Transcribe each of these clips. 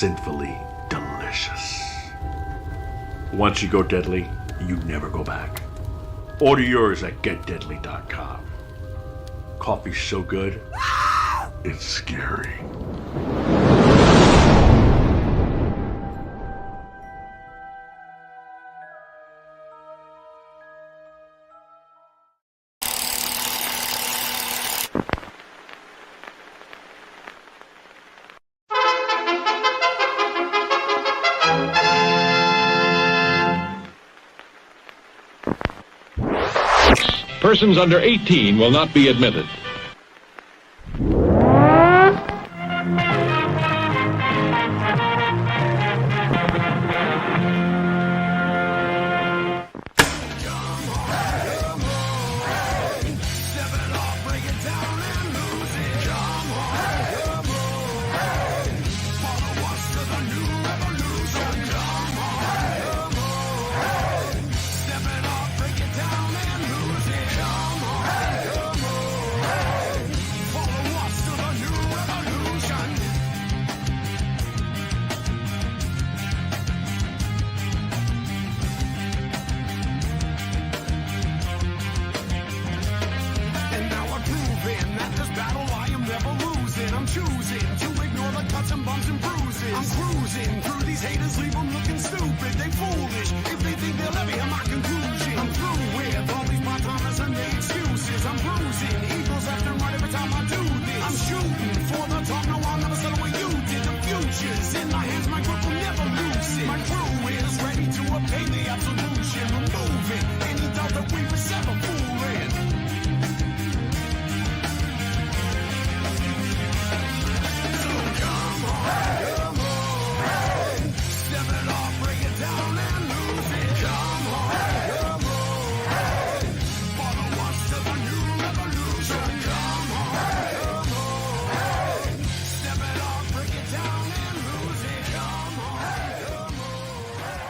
sinfully delicious. Once you go deadly, you never go back. Order yours at getdeadly.com. Coffee's so good, it's scary. Persons under 18 will not be admitted.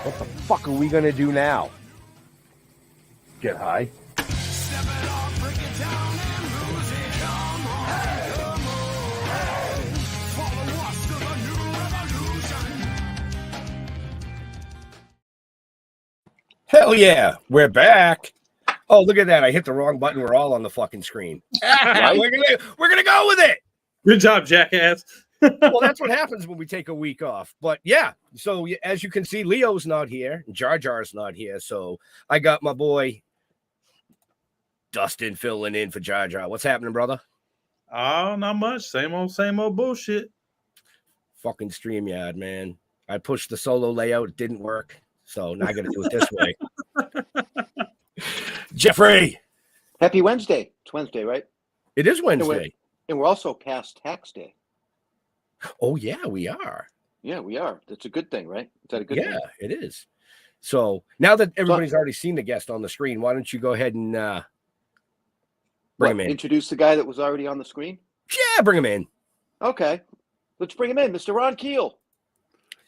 What the fuck are we gonna do now? Get high? Hell yeah, we're back. Oh, look at that. I hit the wrong button. We're all on the fucking screen. Right? We're gonna go with it. Good job, jackass. Well, that's what happens when we take a week off. But yeah, so as you can see, Leo's not here. Jar Jar's not here. So I got my boy Dustin filling in for Jar Jar. What's happening, brother? Oh, not much. Same old bullshit. Fucking StreamYard, man. I pushed the solo layout. It didn't work. So now I got to do it this way. Jeffrey. Happy Wednesday. It's Wednesday, right? It is Wednesday. And we're also past tax day. Oh, yeah, we are. Yeah, we are. That's a good thing, right? Is that a good thing? Yeah, it is. So now that everybody's already seen the guest on the screen, why don't you go ahead and bring him in? Introduce the guy that was already on the screen? Yeah, bring him in. Okay. Let's bring him in. Mr. Ron Keel.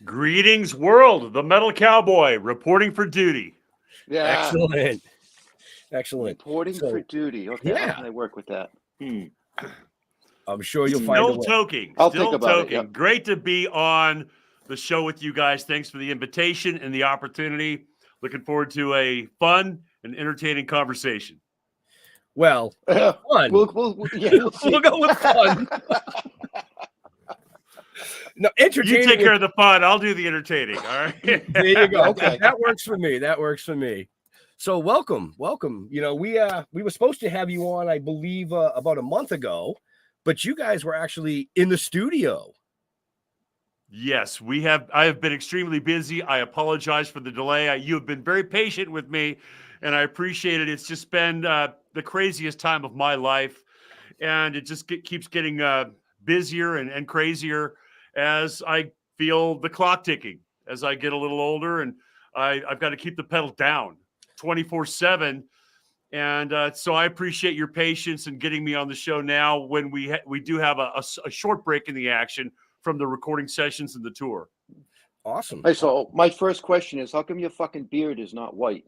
Greetings, world. The Metal Cowboy reporting for duty. Yeah. Excellent. Reporting for duty. Okay. Yeah. How can I work with that? I'm sure you'll find a way. Toking. I'll Still think about toking. it. Yep. Great to be on the show with you guys. Thanks for the invitation and the opportunity. Looking forward to a fun and entertaining conversation. Well, fun. We'll see. We'll go with fun. No, entertaining. You take care of the fun. I'll do the entertaining. All right. There you go. Okay. That works for me. So welcome. You know, we were supposed to have you on, I believe, about a month ago, but you guys were actually in the studio. Yes, I have been extremely busy. I apologize for the delay. You have been very patient with me, and I appreciate it. It's just been the craziest time of my life, and it just keeps getting busier and crazier as I feel the clock ticking as I get a little older, and I've got to keep the pedal down 24/7. And so I appreciate your patience in getting me on the show now when we do have a short break in the action from the recording sessions and the tour. Awesome. Hey, so my first question is, how come your fucking beard is not white?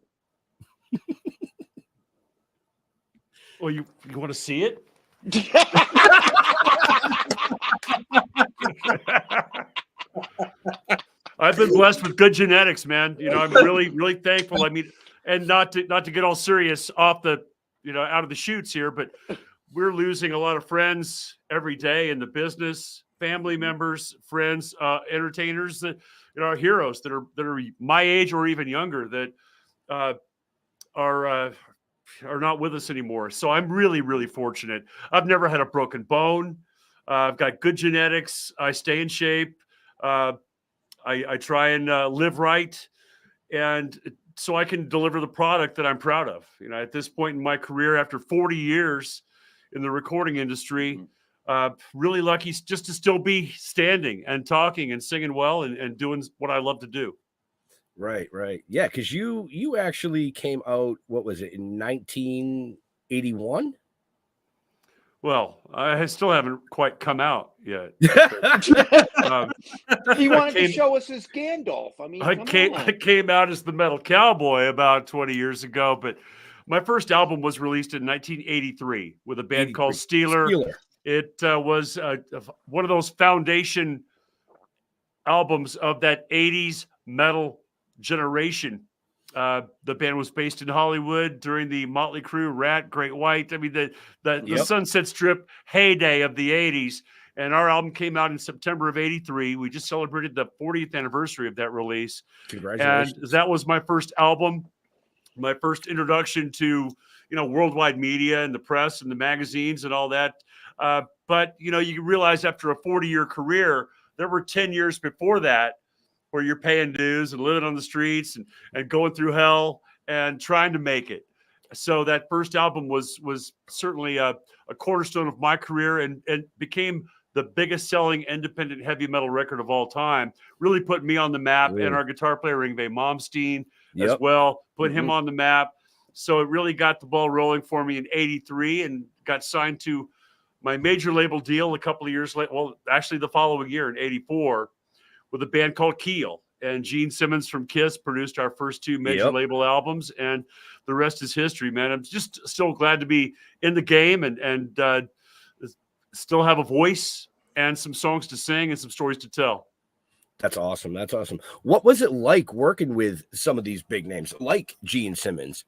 Well, you want to see it? I've been blessed with good genetics, man. You know, I'm really, really thankful. I mean, and not to get all serious off the, out of the chutes here, but we're losing a lot of friends every day in the business, family members, friends, entertainers that are heroes that are my age or even younger that are not with us anymore. So I'm really, really fortunate. I've never had a broken bone. I've got good genetics. I stay in shape. I try and live right, and so I can deliver the product that I'm proud of. At this point in my career, after 40 years in the recording industry, really lucky just to still be standing and talking and singing well and doing what I love to do. Right. Yeah, because you actually came out, what was it, in 1981? Well, I still haven't quite come out yet. He wanted to show us his Gandalf. I mean, I came out as the Metal Cowboy about 20 years ago, but my first album was released in 1983 with a band called Steeler. It was one of those foundation albums of that 80s metal generation. The band was based in Hollywood during the Motley Crue, Rat, Great White. I mean, the Sunset Strip heyday of the 80s. And our album came out in September of 83. We just celebrated the 40th anniversary of that release. Congratulations. And that was my first album, my first introduction to, worldwide media and the press and the magazines and all that. But, you realize after a 40-year career, there were 10 years before that where you're paying dues and living on the streets and going through hell and trying to make it. So that first album was certainly a cornerstone of my career and became the biggest selling independent heavy metal record of all time. Really put me on the map, and our guitar player, Yngwie Malmsteen, as well, put him on the map. So it really got the ball rolling for me in 83 and got signed to my major label deal a couple of years later. Well, actually the following year in 84 with a band called Keel. And Gene Simmons from Kiss produced our first two major label albums, and the rest is history, man. I'm just still glad to be in the game and still have a voice and some songs to sing and some stories to tell. That's awesome. What was it like working with some of these big names like Gene Simmons?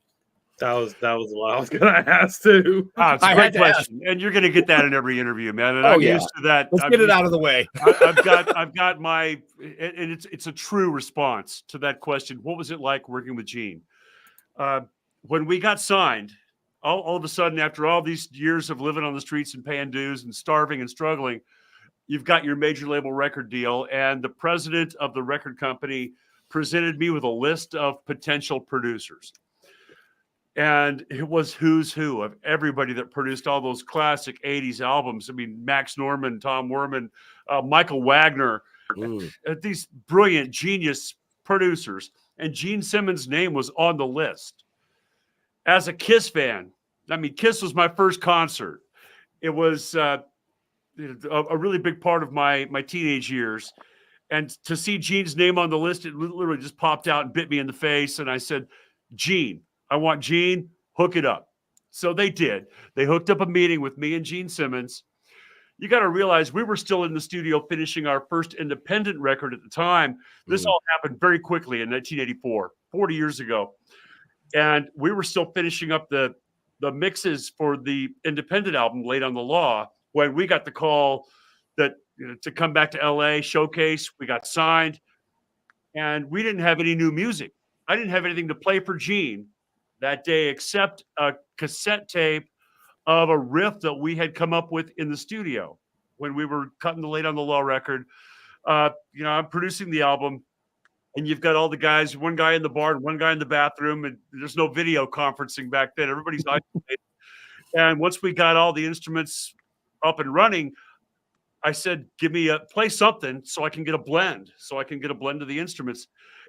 That was what I was gonna ask too. It's a great question, and you're gonna get that in every interview, man. And I'm used to that. Let's get it out of the way. I've got my, and it's a true response to that question. What was it like working with Gene? When we got signed, all of a sudden, after all these years of living on the streets and paying dues and starving and struggling, you've got your major label record deal, and the president of the record company presented me with a list of potential producers. And it was who's who of everybody that produced all those classic 80s albums. I mean, Max Norman, Tom Werman, Michael Wagner, these brilliant, genius producers. And Gene Simmons' name was on the list. As a Kiss fan, I mean, Kiss was my first concert. It was a really big part of my teenage years. And to see Gene's name on the list, it literally just popped out and bit me in the face. And I said, Gene, I want Gene, hook it up. So they did. They hooked up a meeting with me and Gene Simmons. You got to realize we were still in the studio finishing our first independent record at the time. This all happened very quickly in 1984, 40 years ago. And we were still finishing up the mixes for the independent album, Late on the Law, when we got the call that to come back to LA, showcase. We got signed, and we didn't have any new music. I didn't have anything to play for Gene that day except a cassette tape of a riff that we had come up with in the studio when we were cutting the Late on the Law record. I'm producing the album, and you've got all the guys, one guy in the bar and one guy in the bathroom, and there's no video conferencing back then. Everybody's isolated. And once we got all the instruments up and running, I said, play something so I can get a blend, of the instruments.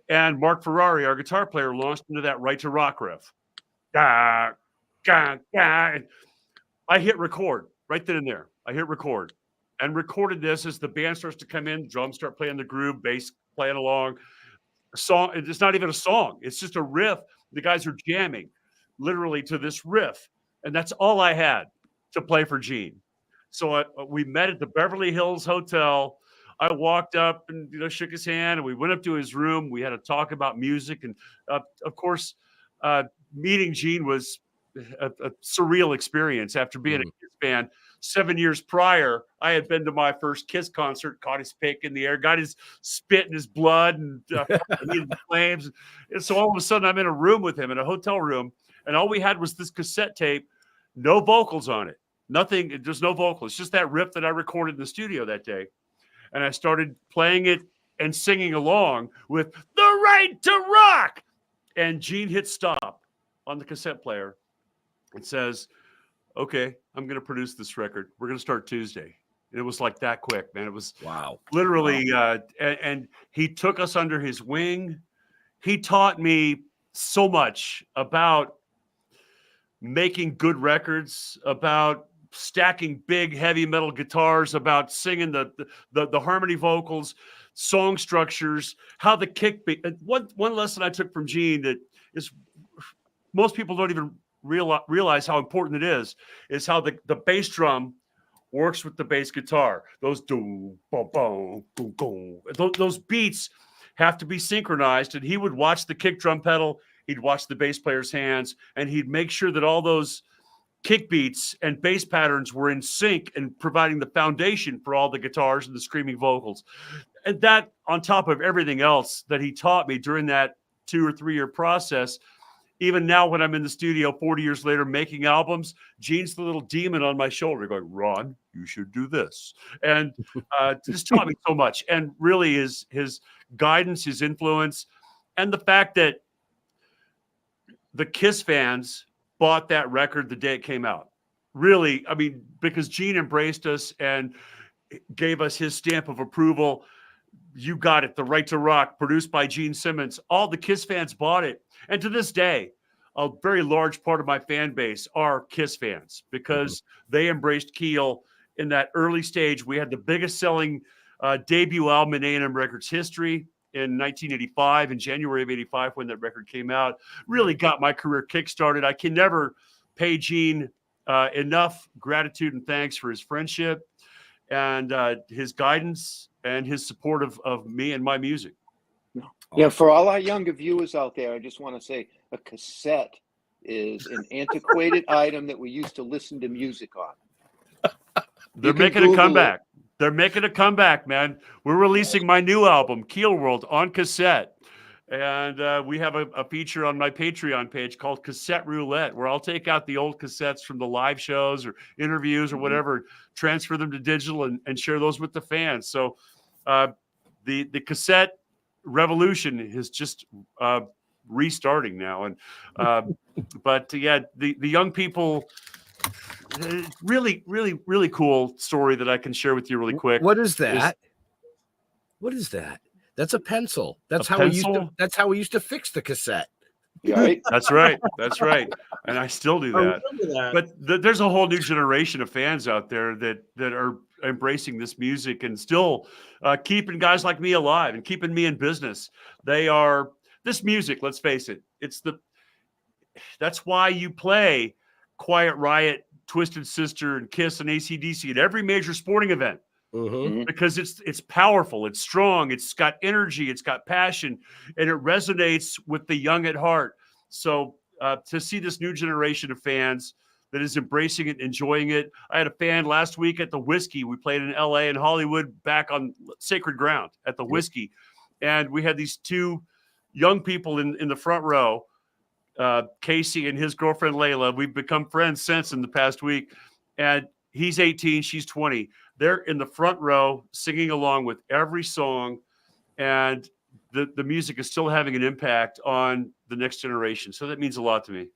And Mark Ferrari, our guitar player, launched into that Right to Rock riff. And I hit record right then and there. I hit record and recorded this as the band starts to come in, drums start playing the groove, bass playing along. A song, it's not even a song. It's just a riff. The guys are jamming literally to this riff. And that's all I had to play for Gene. So we met at the Beverly Hills Hotel I walked up and shook his hand, and we went up to his room. We had a talk about music, and of course, meeting Gene was a surreal experience. After being a Kiss fan 7 years prior, I had been to my first Kiss concert, caught his pick in the air, got his spit in his blood, and he had the flames. And so all of a sudden, I'm in a room with him in a hotel room, and all we had was this cassette tape, no vocals on it, nothing. There's no vocals, just that riff that I recorded in the studio that day. And I started playing it and singing along with "The Right to Rock," and Gene hit stop on the cassette player and says, "Okay, I'm going to produce this record. We're going to start Tuesday." And it was like that quick, man. It was literally, and he took us under his wing. He taught me so much about making good records, about stacking big heavy metal guitars, about singing the harmony vocals, song structures, how the kick beat. One lesson I took from Gene that is most people don't even realize how important it is how the bass drum works with the bass guitar. Those those beats have to be synchronized, and he would watch the kick drum pedal, he'd watch the bass player's hands, and he'd make sure that all those kick beats and bass patterns were in sync and providing the foundation for all the guitars and the screaming vocals. And that, on top of everything else that he taught me during that 2 or 3 year process, even now when I'm in the studio 40 years later making albums, Gene's the little demon on my shoulder going, "Ron, you should do this." And just taught me so much. And really his guidance, his influence, and the fact that the Kiss fans bought that record the day it came out. Really, I mean, because Gene embraced us and gave us his stamp of approval. You got it, The Right to Rock, produced by Gene Simmons. All the Kiss fans bought it. And to this day, a very large part of my fan base are Kiss fans because they embraced Keel in that early stage. We had the biggest selling debut album in A&M Records history in 1985, in January of 85, when that record came out. Really got my career kickstarted. I can never pay Gene enough gratitude and thanks for his friendship and his guidance and his support of me and my music. Yeah, for all our younger viewers out there, I just want to say a cassette is an antiquated item that we used to listen to music on. They're making a comeback. They're making a comeback, man. We're releasing my new album, Keel World, on cassette. And we have a feature on my Patreon page called Cassette Roulette, where I'll take out the old cassettes from the live shows or interviews or whatever, transfer them to digital and share those with the fans. So the cassette revolution is just restarting now. And but yeah, the young people, really, really, really cool story that I can share with you really quick. What is that? What is that? That's a pencil. That's how we used to fix the cassette. Right. That's right. That's right. And I still do that. But there's a whole new generation of fans out there that are embracing this music and still keeping guys like me alive and keeping me in business. They are this music. Let's face it. That's why you play Quiet Riot, Twisted Sister, and Kiss and AC/DC at every major sporting event. Because it's powerful, it's strong, it's got energy, it's got passion, and it resonates with the young at heart. So to see this new generation of fans that is embracing it, enjoying it. I had a fan last week at the Whiskey. We played in LA and Hollywood, back on sacred ground at the Whiskey. And we had these two young people in the front row, Casey and his girlfriend Layla. We've become friends since in the past week. And he's 18, she's 20. They're in the front row singing along with every song, and the music is still having an impact on the next generation. So that means a lot to me.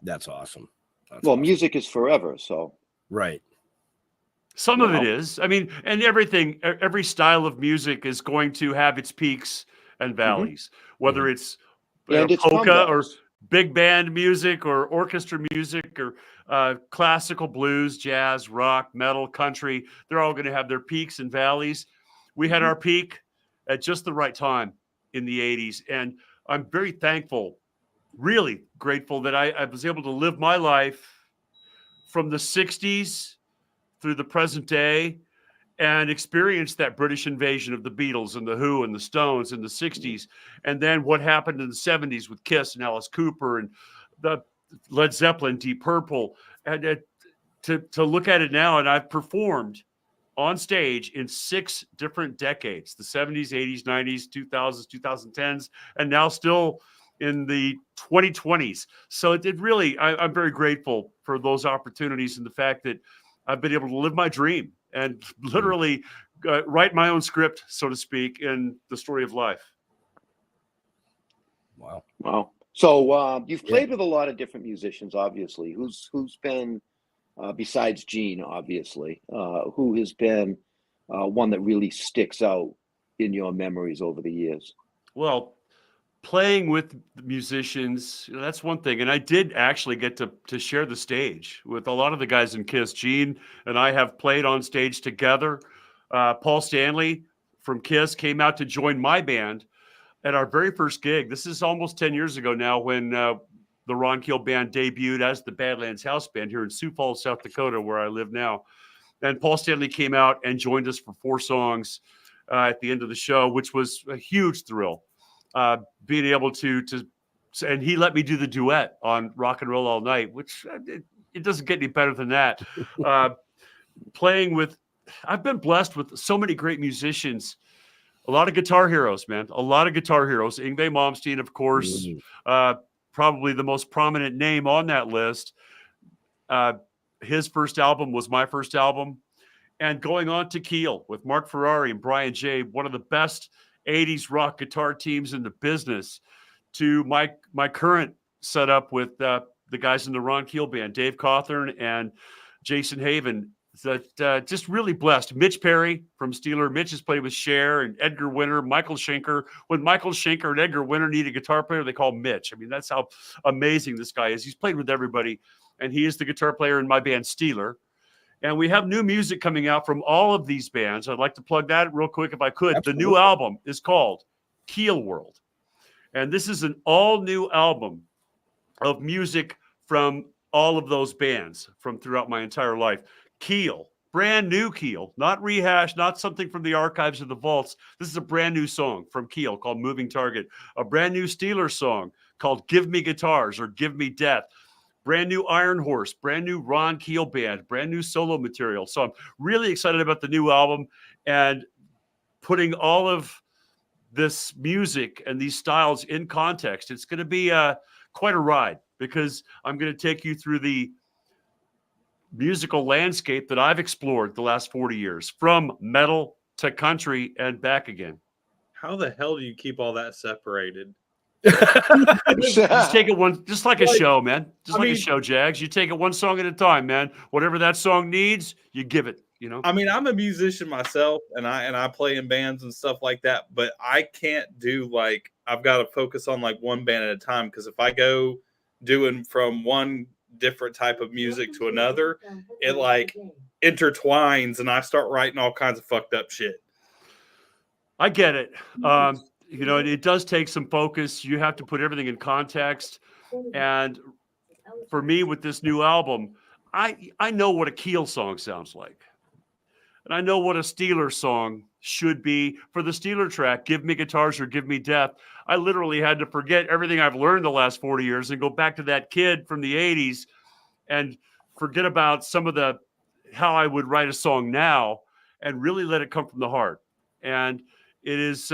That's awesome. Well, music is forever, so. Right. Some of it is. I mean, and every style of music is going to have its peaks and valleys, whether it's polka or big band music or orchestra music or classical, blues, jazz, rock, metal, country. They're all going to have their peaks and valleys. We had our peak at just the right time in the 80s. And I'm very thankful, really grateful that I was able to live my life from the 60s through the present day and experienced that British invasion of the Beatles and the Who and the Stones in the 60s. And then what happened in the 70s with Kiss and Alice Cooper and the Led Zeppelin, Deep Purple. And to look at it now, and I've performed on stage in 6 different decades, the 70s, 80s, 90s, 2000s, 2010s, and now still in the 2020s. So it really, I'm very grateful for those opportunities and the fact that I've been able to live my dream and literally write my own script, so to speak, in the story of life. Wow. Wow. So you've played with a lot of different musicians, obviously. Who's been, besides Gene, obviously, who has been one that really sticks out in your memories over the years? Well, playing with musicians, that's one thing. And I did actually get to share the stage with a lot of the guys in Kiss. Gene and I have played on stage together. Paul Stanley from Kiss came out to join my band at our very first gig. This is almost 10 years ago now, when the Ron Keel Band debuted as the Badlands House Band here in Sioux Falls, South Dakota, where I live now. And Paul Stanley came out and joined us for 4 songs at the end of the show, which was a huge thrill. Being able to, and he let me do the duet on Rock and Roll All Night, which it doesn't get any better than that. Playing with, I've been blessed with so many great musicians, a lot of guitar heroes, man, a lot of guitar heroes. Yngwie Malmsteen, of course, probably the most prominent name on that list. His first album was my first album. And going on to Keel with Mark Ferrari and Brian Jay, one of the best 80s rock guitar teams in the business, to my current setup with the guys in the Ron Keel Band, Dave Cawthorn and Jason Haven. That just really blessed. Mitch Perry from Steeler. Mitch has played with Cher and Edgar Winter, Michael Schenker. When Michael Schenker and Edgar Winter need a guitar player, they call Mitch. I mean, that's how amazing this guy is. He's played with everybody, and he is the guitar player in my band, Steeler. And we have new music coming out from all of these bands. I'd like to plug that real quick if I could. Absolutely. The new album is called Keel World. And this is an all-new album of music from all of those bands from throughout my entire life. Keel, brand new Keel, not rehashed, not something from the archives of the vaults. This is a brand new song from Keel called Moving Target. A brand new Steelers song called Give Me Guitars or Give Me Death. Brand new IronHorse, brand new Ron Keel Band, brand new solo material. So I'm really excited about the new album and putting all of this music and these styles in context. It's going to be quite a ride, because I'm going to take you through the musical landscape that I've explored the last 40 years, from metal to country and back again. How the hell do you keep all that separated? Just take it one, just like a show, man. Just like a show, Jags. You take it one song at a time, man. Whatever that song needs, you give it, you know? I mean, I'm a musician myself, and I play in bands and stuff like that, but I can't do, like, I've got to focus on like one band at a time, because if I go doing from one different type of music to another, it like intertwines and I start writing all kinds of fucked up shit. I get it. You know, it does take some focus. You have to put everything in context. And for me, with this new album, I know what a Keel song sounds like. And I know what a Steeler song should be. For the Steeler track, Give Me Guitars or Give Me Death, I literally had to forget everything I've learned the last 40 years and go back to that kid from the 80s and forget about some of how I would write a song now and really let it come from the heart. And it is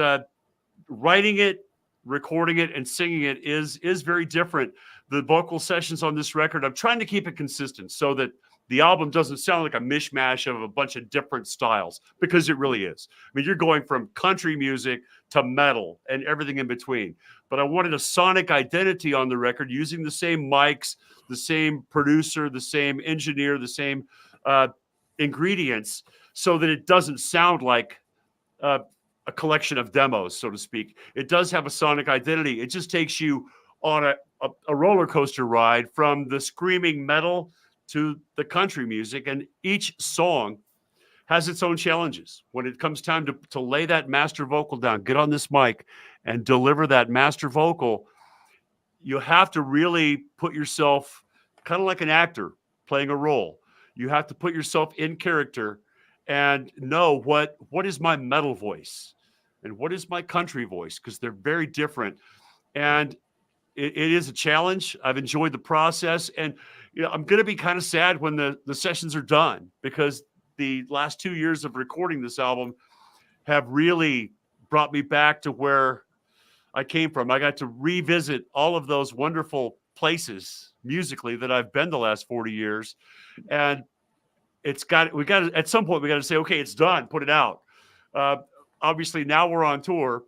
writing it, recording it, and singing it is very different. The vocal sessions on this record, I'm trying to keep it consistent so that the album doesn't sound like a mishmash of a bunch of different styles, because it really is. I mean, you're going from country music to metal and everything in between. But I wanted a sonic identity on the record, using the same mics, the same producer, the same engineer, the same ingredients, so that it doesn't sound like a collection of demos, so to speak. It does have a sonic identity. It just takes you on a roller coaster ride from the screaming metal to the country music, and each song has its own challenges. When it comes time to lay that master vocal down, get on this mic and deliver that master vocal, you have to really put yourself, kind of like an actor playing a role. You have to put yourself in character and know what is my metal voice and what is my country voice, because they're very different. And it is a challenge. I've enjoyed the process, and I'm going to be kind of sad when the sessions are done, because the last 2 years of recording this album have really brought me back to where I came from. I got to revisit all of those wonderful places musically that I've been the last 40 years. And at some point, we got to say, okay, it's done, put it out. Obviously now we're on tour.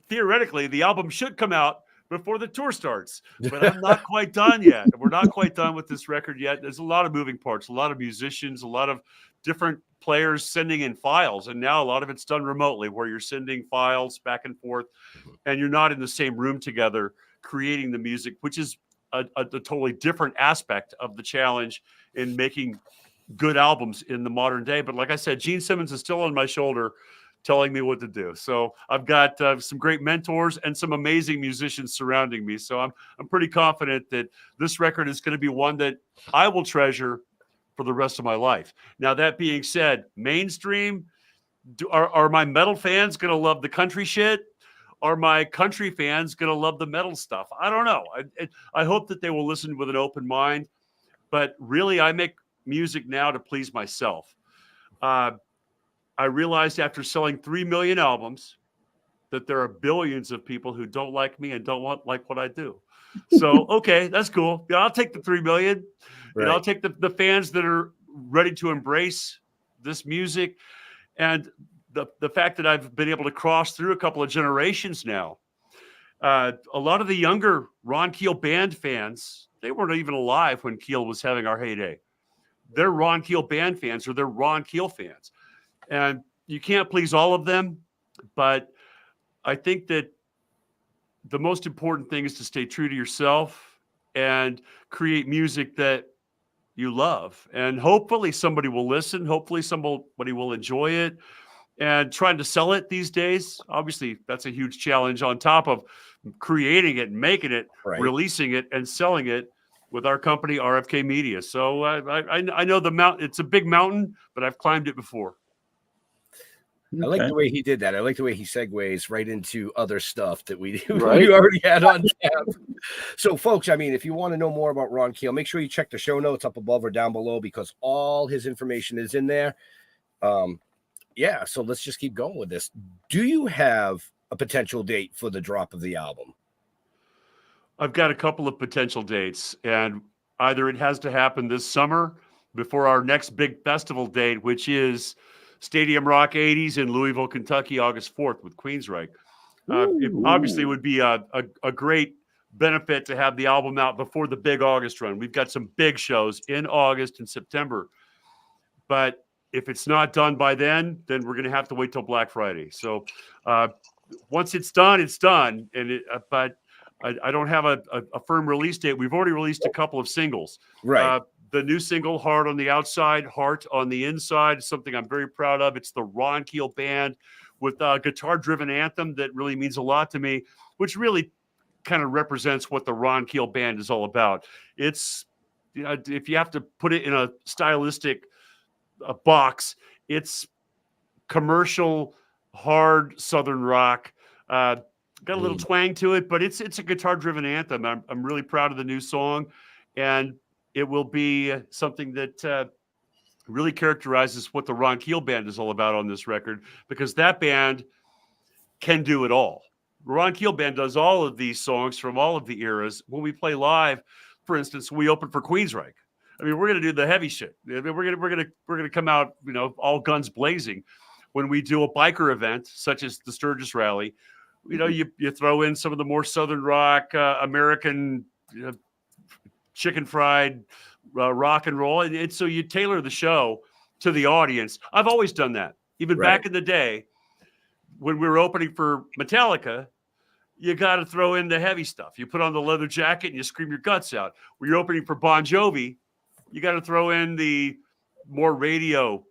Theoretically, the album should come out before the tour starts, but I'm not quite done yet. We're not quite done with this record yet. There's a lot of moving parts, a lot of musicians, a lot of different players sending in files. And now a lot of it's done remotely, where you're sending files back and forth and you're not in the same room together creating the music, which is a totally different aspect of the challenge in making good albums in the modern day. But like I said, Gene Simmons is still on my shoulder telling me what to do. So I've got some great mentors and some amazing musicians surrounding me. So I'm pretty confident that this record is going to be one that I will treasure for the rest of my life. Now, that being said, mainstream, are my metal fans going to love the country shit? Are my country fans going to love the metal stuff? I don't know. I hope that they will listen with an open mind. But really, I make music now to please myself. I realized after selling 3 million albums that there are billions of people who don't like me and don't like what I do. So, okay, that's cool. Yeah, I'll take the 3 million. Right. I'll take the fans that are ready to embrace this music. And the fact that I've been able to cross through a couple of generations now. A lot of the younger Ron Keel Band fans, they weren't even alive when Keel was having our heyday. They're Ron Keel Band fans, or they're Ron Keel fans. And you can't please all of them, but I think that the most important thing is to stay true to yourself and create music that you love. And hopefully somebody will listen. Hopefully somebody will enjoy it. And trying to sell it these days, obviously, that's a huge challenge on top of creating it and making it, Right. releasing it and selling it with our company, RFK Media. So I know the mountain, it's a big mountain, but I've climbed it before. I like the way he did that. I like the way he segues right into other stuff that we Right. already had on tap. So, folks, I mean, if you want to know more about Ron Keel, make sure you check the show notes up above or down below, because all his information is in there. Yeah, so let's just keep going with this. Do you have a potential date for the drop of the album? I've got a couple of potential dates, and either it has to happen this summer before our next big festival date, which is Stadium Rock 80s in Louisville, Kentucky, August 4th with Queensryche. It obviously would be a great benefit to have the album out before the big August run. We've got some big shows in August and September. But if it's not done by then we're going to have to wait till Black Friday. So once it's done, it's done. But I don't have a firm release date. We've already released a couple of singles. Right. The new single, Hard on the Outside, Heart on the Inside, is something I'm very proud of. It's the Ron Keel Band with a guitar-driven anthem that really means a lot to me, which really kind of represents what the Ron Keel Band is all about. It's, if you have to put it in a stylistic box, it's commercial, hard Southern rock. Got a little twang to it, but it's a guitar-driven anthem. I'm really proud of the new song, and it will be something that really characterizes what the Ron Keel Band is all about on this record, because that band can do it all. Ron Keel Band does all of these songs from all of the eras. When we play live, for instance, we open for Queensryche. I mean, we're going to do the heavy shit. I mean, we're going to come out, all guns blazing. When we do a biker event such as the Sturgis Rally, you throw in some of the more Southern rock, American chicken fried rock and roll. And so you tailor the show to the audience. I've always done that. Even back in the day when we were opening for Metallica, you got to throw in the heavy stuff. You put on the leather jacket and you scream your guts out. When you're opening for Bon Jovi, you got to throw in the more radio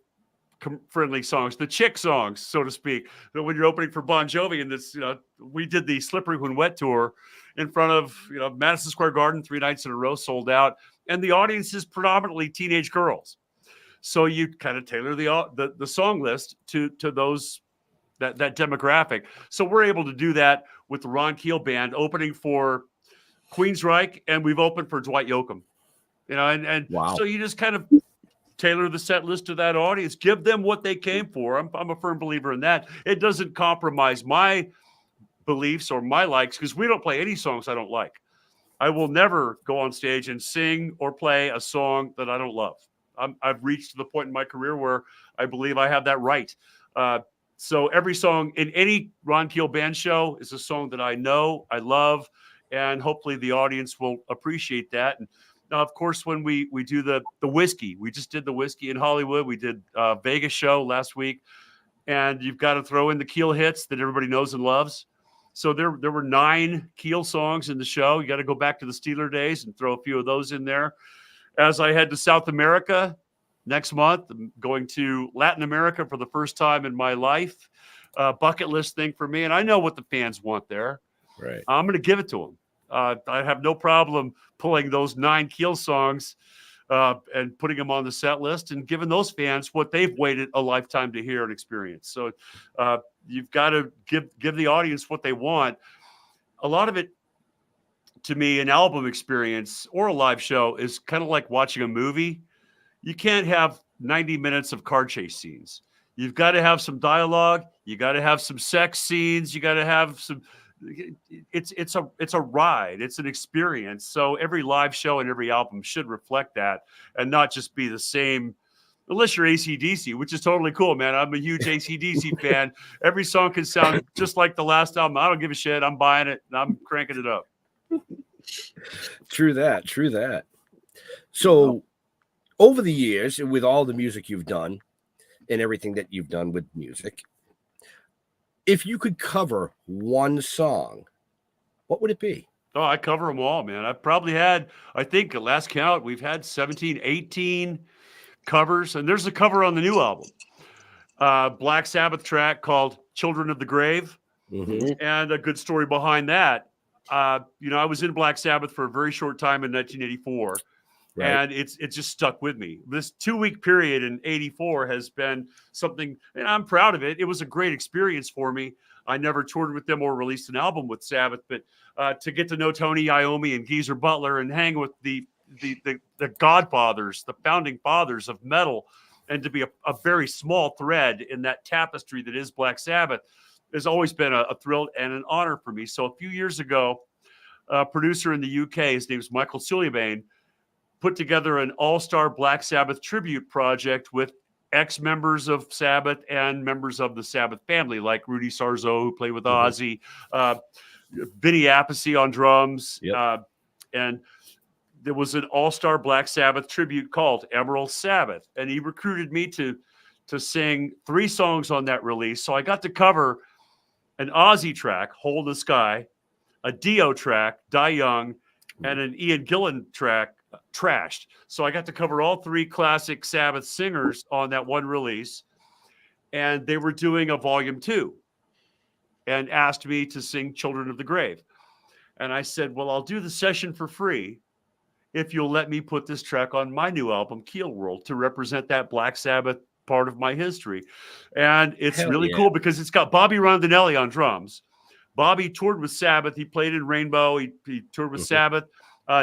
friendly songs, the chick songs, so to speak. But when you're opening for Bon Jovi, and this, we did the Slippery When Wet tour in front of, Madison Square Garden 3 nights in a row, sold out. And the audience is predominantly teenage girls. So you kind of tailor the song list to those that demographic. So we're able to do that with the Ron Keel Band opening for Queensryche, and we've opened for Dwight Yoakam. And Wow. so you just kind of tailor the set list to that audience, give them what they came for. I'm a firm believer in that. It doesn't compromise my beliefs or my likes, because we don't play any songs I don't like. I will never go on stage and sing or play a song that I don't love. I've reached to the point in my career where I believe I have that right. So every song in any Ron Keel Band show is a song that I know, I love, and hopefully the audience will appreciate that. And now, of course, when we do the whiskey, we just did the whiskey in Hollywood. We did a Vegas show last week, and you've got to throw in the Keel hits that everybody knows and loves. So there were 9 Keel songs in the show. You got to go back to the Steeler days and throw a few of those in there. As I head to South America next month, I'm going to Latin America for the first time in my life. Bucket list thing for me, and I know what the fans want there. Right. I'm going to give it to them. I have no problem pulling those 9 Keel songs and putting them on the set list and giving those fans what they've waited a lifetime to hear and experience. So you've got to give the audience what they want. A lot of it, to me, an album experience or a live show is kind of like watching a movie. You can't have 90 minutes of car chase scenes. You've got to have some dialogue. You got to have some sex scenes. You got to have some. It's a ride. It's an experience. So every live show and every album should reflect that and not just be the same. Unless you're AC/DC, which is totally cool, man. I'm a huge AC/DC fan. Every song can sound just like the last album. I don't give a shit. I'm buying it and I'm cranking it up. True that. So over the years, with all the music you've done and everything that you've done with music, if you could cover one song, what would it be? Oh, I cover them all, man. I've probably had, I think at last count, we've had 17, 18 covers. And there's a cover on the new album. Black Sabbath track called Children of the Grave. Mm-hmm. And a good story behind that. I was in Black Sabbath for a very short time in 1984. Right. And it just stuck with me. This 2-week period in 84 has been something, and I'm proud of it. It was a great experience for me. I never toured with them or released an album with Sabbath, but to get to know Tony Iommi and Geezer Butler and hang with the godfathers, the founding fathers of metal, and to be a very small thread in that tapestry that is Black Sabbath has always been a thrill and an honor for me. So a few years ago, a producer in the UK, his name is Michael Sullivan, put together an all-star Black Sabbath tribute project with ex-members of Sabbath and members of the Sabbath family, like Rudy Sarzo, who played with Ozzy, Vinny Appice on drums. Yep. And there was an all-star Black Sabbath tribute called Emerald Sabbath. And he recruited me to sing 3 songs on that release. So I got to cover an Ozzy track, Hole in the Sky, a Dio track, Die Young, and an Ian Gillan track, Trashed. So I got to cover all 3 classic Sabbath singers on that one release. And they were doing a volume 2 and asked me to sing Children of the Grave. And I said, well, I'll do the session for free if you'll let me put this track on my new album, Keel World, to represent that Black Sabbath part of my history. And it's really cool because it's got Bobby Rondinelli on drums. Bobby toured with Sabbath. He played in Rainbow. He toured with Sabbath.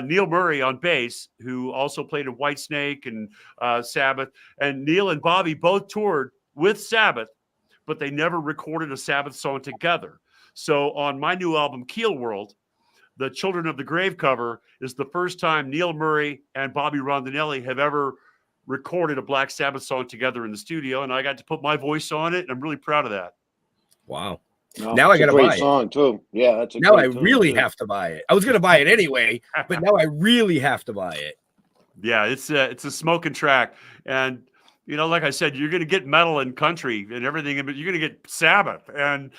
Neil Murray on bass, who also played in Whitesnake and Sabbath. And Neil and Bobby both toured with Sabbath, but they never recorded a Sabbath song together. So on my new album, Keel World, the Children of the Grave cover is the first time Neil Murray and Bobby Rondinelli have ever recorded a Black Sabbath song together in the studio. And I got to put my voice on it. And I'm really proud of that. Wow. No, now I got to buy it. Song too. Yeah, that's a now I great really have to buy it. I was going to buy it anyway, but now I really have to buy it. Yeah, it's a smoking track, and like I said, you're going to get metal and country and everything, but you're going to get Sabbath and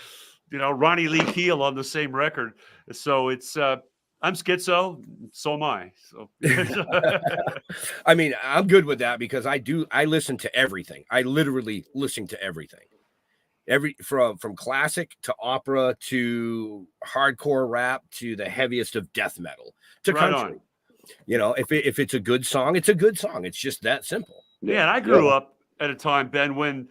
Ronnie Lee Keel on the same record. So it's I'm schizo, so am I. So I mean, I'm good with that because I listen to everything. I literally listen to everything. From classic to opera to hardcore rap to the heaviest of death metal to country. If it's a good song, it's a good song. It's just that simple. Yeah, and I grew up at a time, Ben, when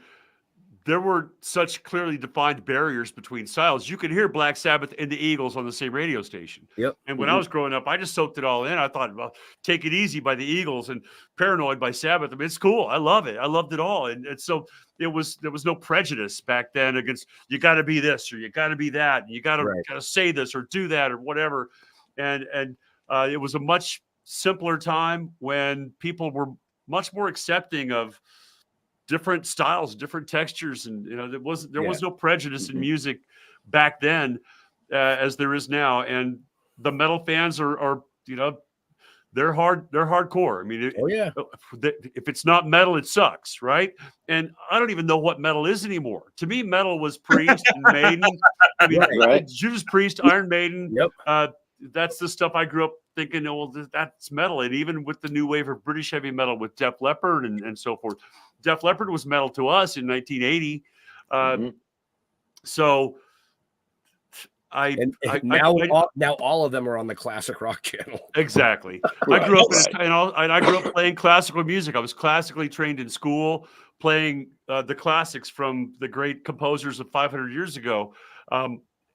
there were such clearly defined barriers between styles. You could hear Black Sabbath and the Eagles on the same radio station. Yep. And when I was growing up, I just soaked it all in. I thought, well, Take It Easy by the Eagles and Paranoid by Sabbath. I mean, it's cool. I love it. I loved it all. And so there was no prejudice back then against you got to be this or you got to be that. And you got to say this or do that or whatever. And it was a much simpler time when people were much more accepting of different styles, different textures, and there was no prejudice in music back then as there is now. And the metal fans are they're hardcore. I mean, if it's not metal, it sucks, right? And I don't even know what metal is anymore. To me, metal was Priest and Maiden. I mean, Judas Priest, Iron Maiden. Yep. That's the stuff I grew up thinking, well, that's metal. And even with the new wave of British heavy metal with Def Leppard and so forth. Def Leppard was metal to us in 1980. So now all of them are on the classic rock channel. Exactly. I grew up playing classical music. I was classically trained in school, playing the classics from the great composers of 500 years ago.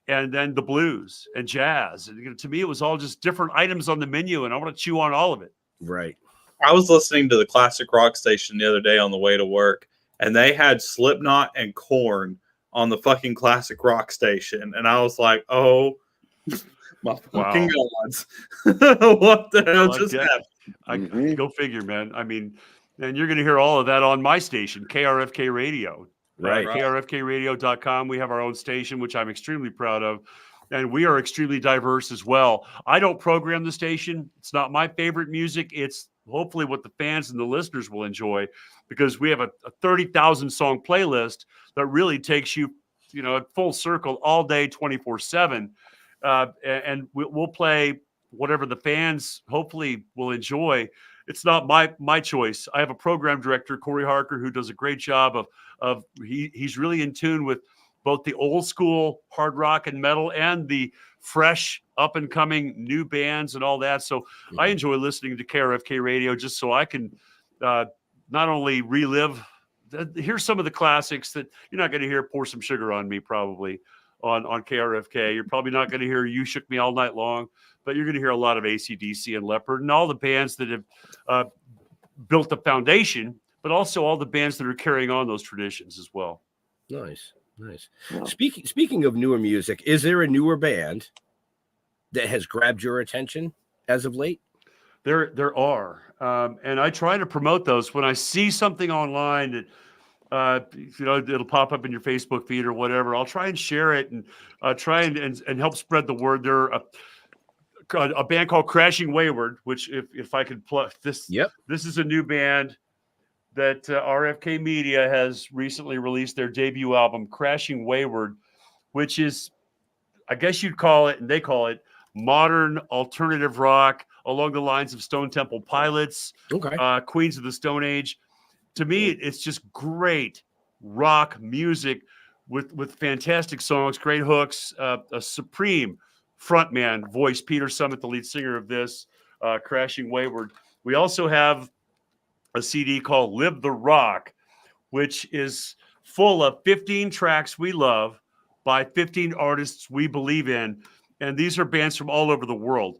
And then the blues and jazz. And, to me, it was all just different items on the menu, and I want to chew on all of it. Right. I was listening to the classic rock station the other day on the way to work, and they had Slipknot and Korn on the fucking classic rock station. And I was like, oh, my fucking gods. What the hell just happened? Go figure, man. I mean, and you're going to hear all of that on my station, KRFK Radio. Right. KRFKradio.com. We have our own station, which I'm extremely proud of. And we are extremely diverse as well. I don't program the station. It's not my favorite music. It's hopefully what the fans and the listeners will enjoy, because we have a 30,000 song playlist that really takes you, full circle all day, 24/7. And we'll play whatever the fans hopefully will enjoy. It's not my choice. I have a program director, Corey Harker, who does a great job he's really in tune with both the old school hard rock and metal and the fresh up and coming new bands and all that. So I enjoy listening to KRFK Radio just so I can not only relive, here's some of the classics that you're not going to hear Pour Some Sugar on Me probably on KRFK. You're probably not going to hear You Shook Me All Night Long, but you're going to hear a lot of AC/DC and Leopard and all the bands that have built the foundation, but also all the bands that are carrying on those traditions as well. Nice. Wow. Speaking of newer music, is there a newer band that has grabbed your attention as of late? There are, and I try to promote those when I see something online that it'll pop up in your Facebook feed or whatever. I'll try and share it and try and help spread the word. There a band called Crashing Wayward, which if I could plug this, this is a new band that RFK Media has recently released their debut album, Crashing Wayward, which is, I guess you'd call it, and they call it, modern alternative rock along the lines of Stone Temple Pilots, Queens of the Stone Age. To me, it's just great rock music with fantastic songs, great hooks, a supreme frontman voice, Peter Summit, the lead singer of this, Crashing Wayward. We also have a CD called Live the Rock, which is full of 15 tracks we love by 15 artists we believe in. And these are bands from all over the world.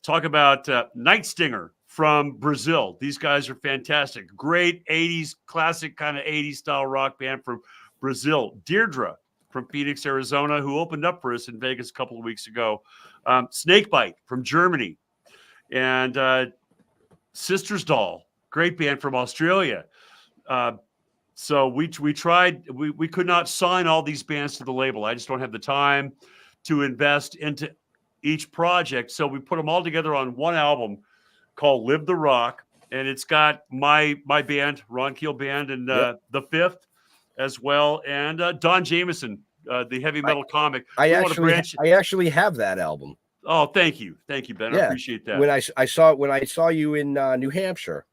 Talk about Night Stinger from Brazil. These guys are fantastic. Great 80s, classic kind of 80s style rock band from Brazil. Deirdre from Phoenix, Arizona, who opened up for us in Vegas a couple of weeks ago. Snakebite from Germany. And Sisters Doll, great band from Australia. So we tried, we could not sign all these bands to the label. I just don't have the time to invest into each project. So we put them all together on one album called Live the Rock. And it's got my band, Ron Keel Band, and The Fifth as well. And Don Jameson, the heavy metal comic. I actually have that album. Oh, thank you. Thank you, Ben. I appreciate that. When I saw you in New Hampshire,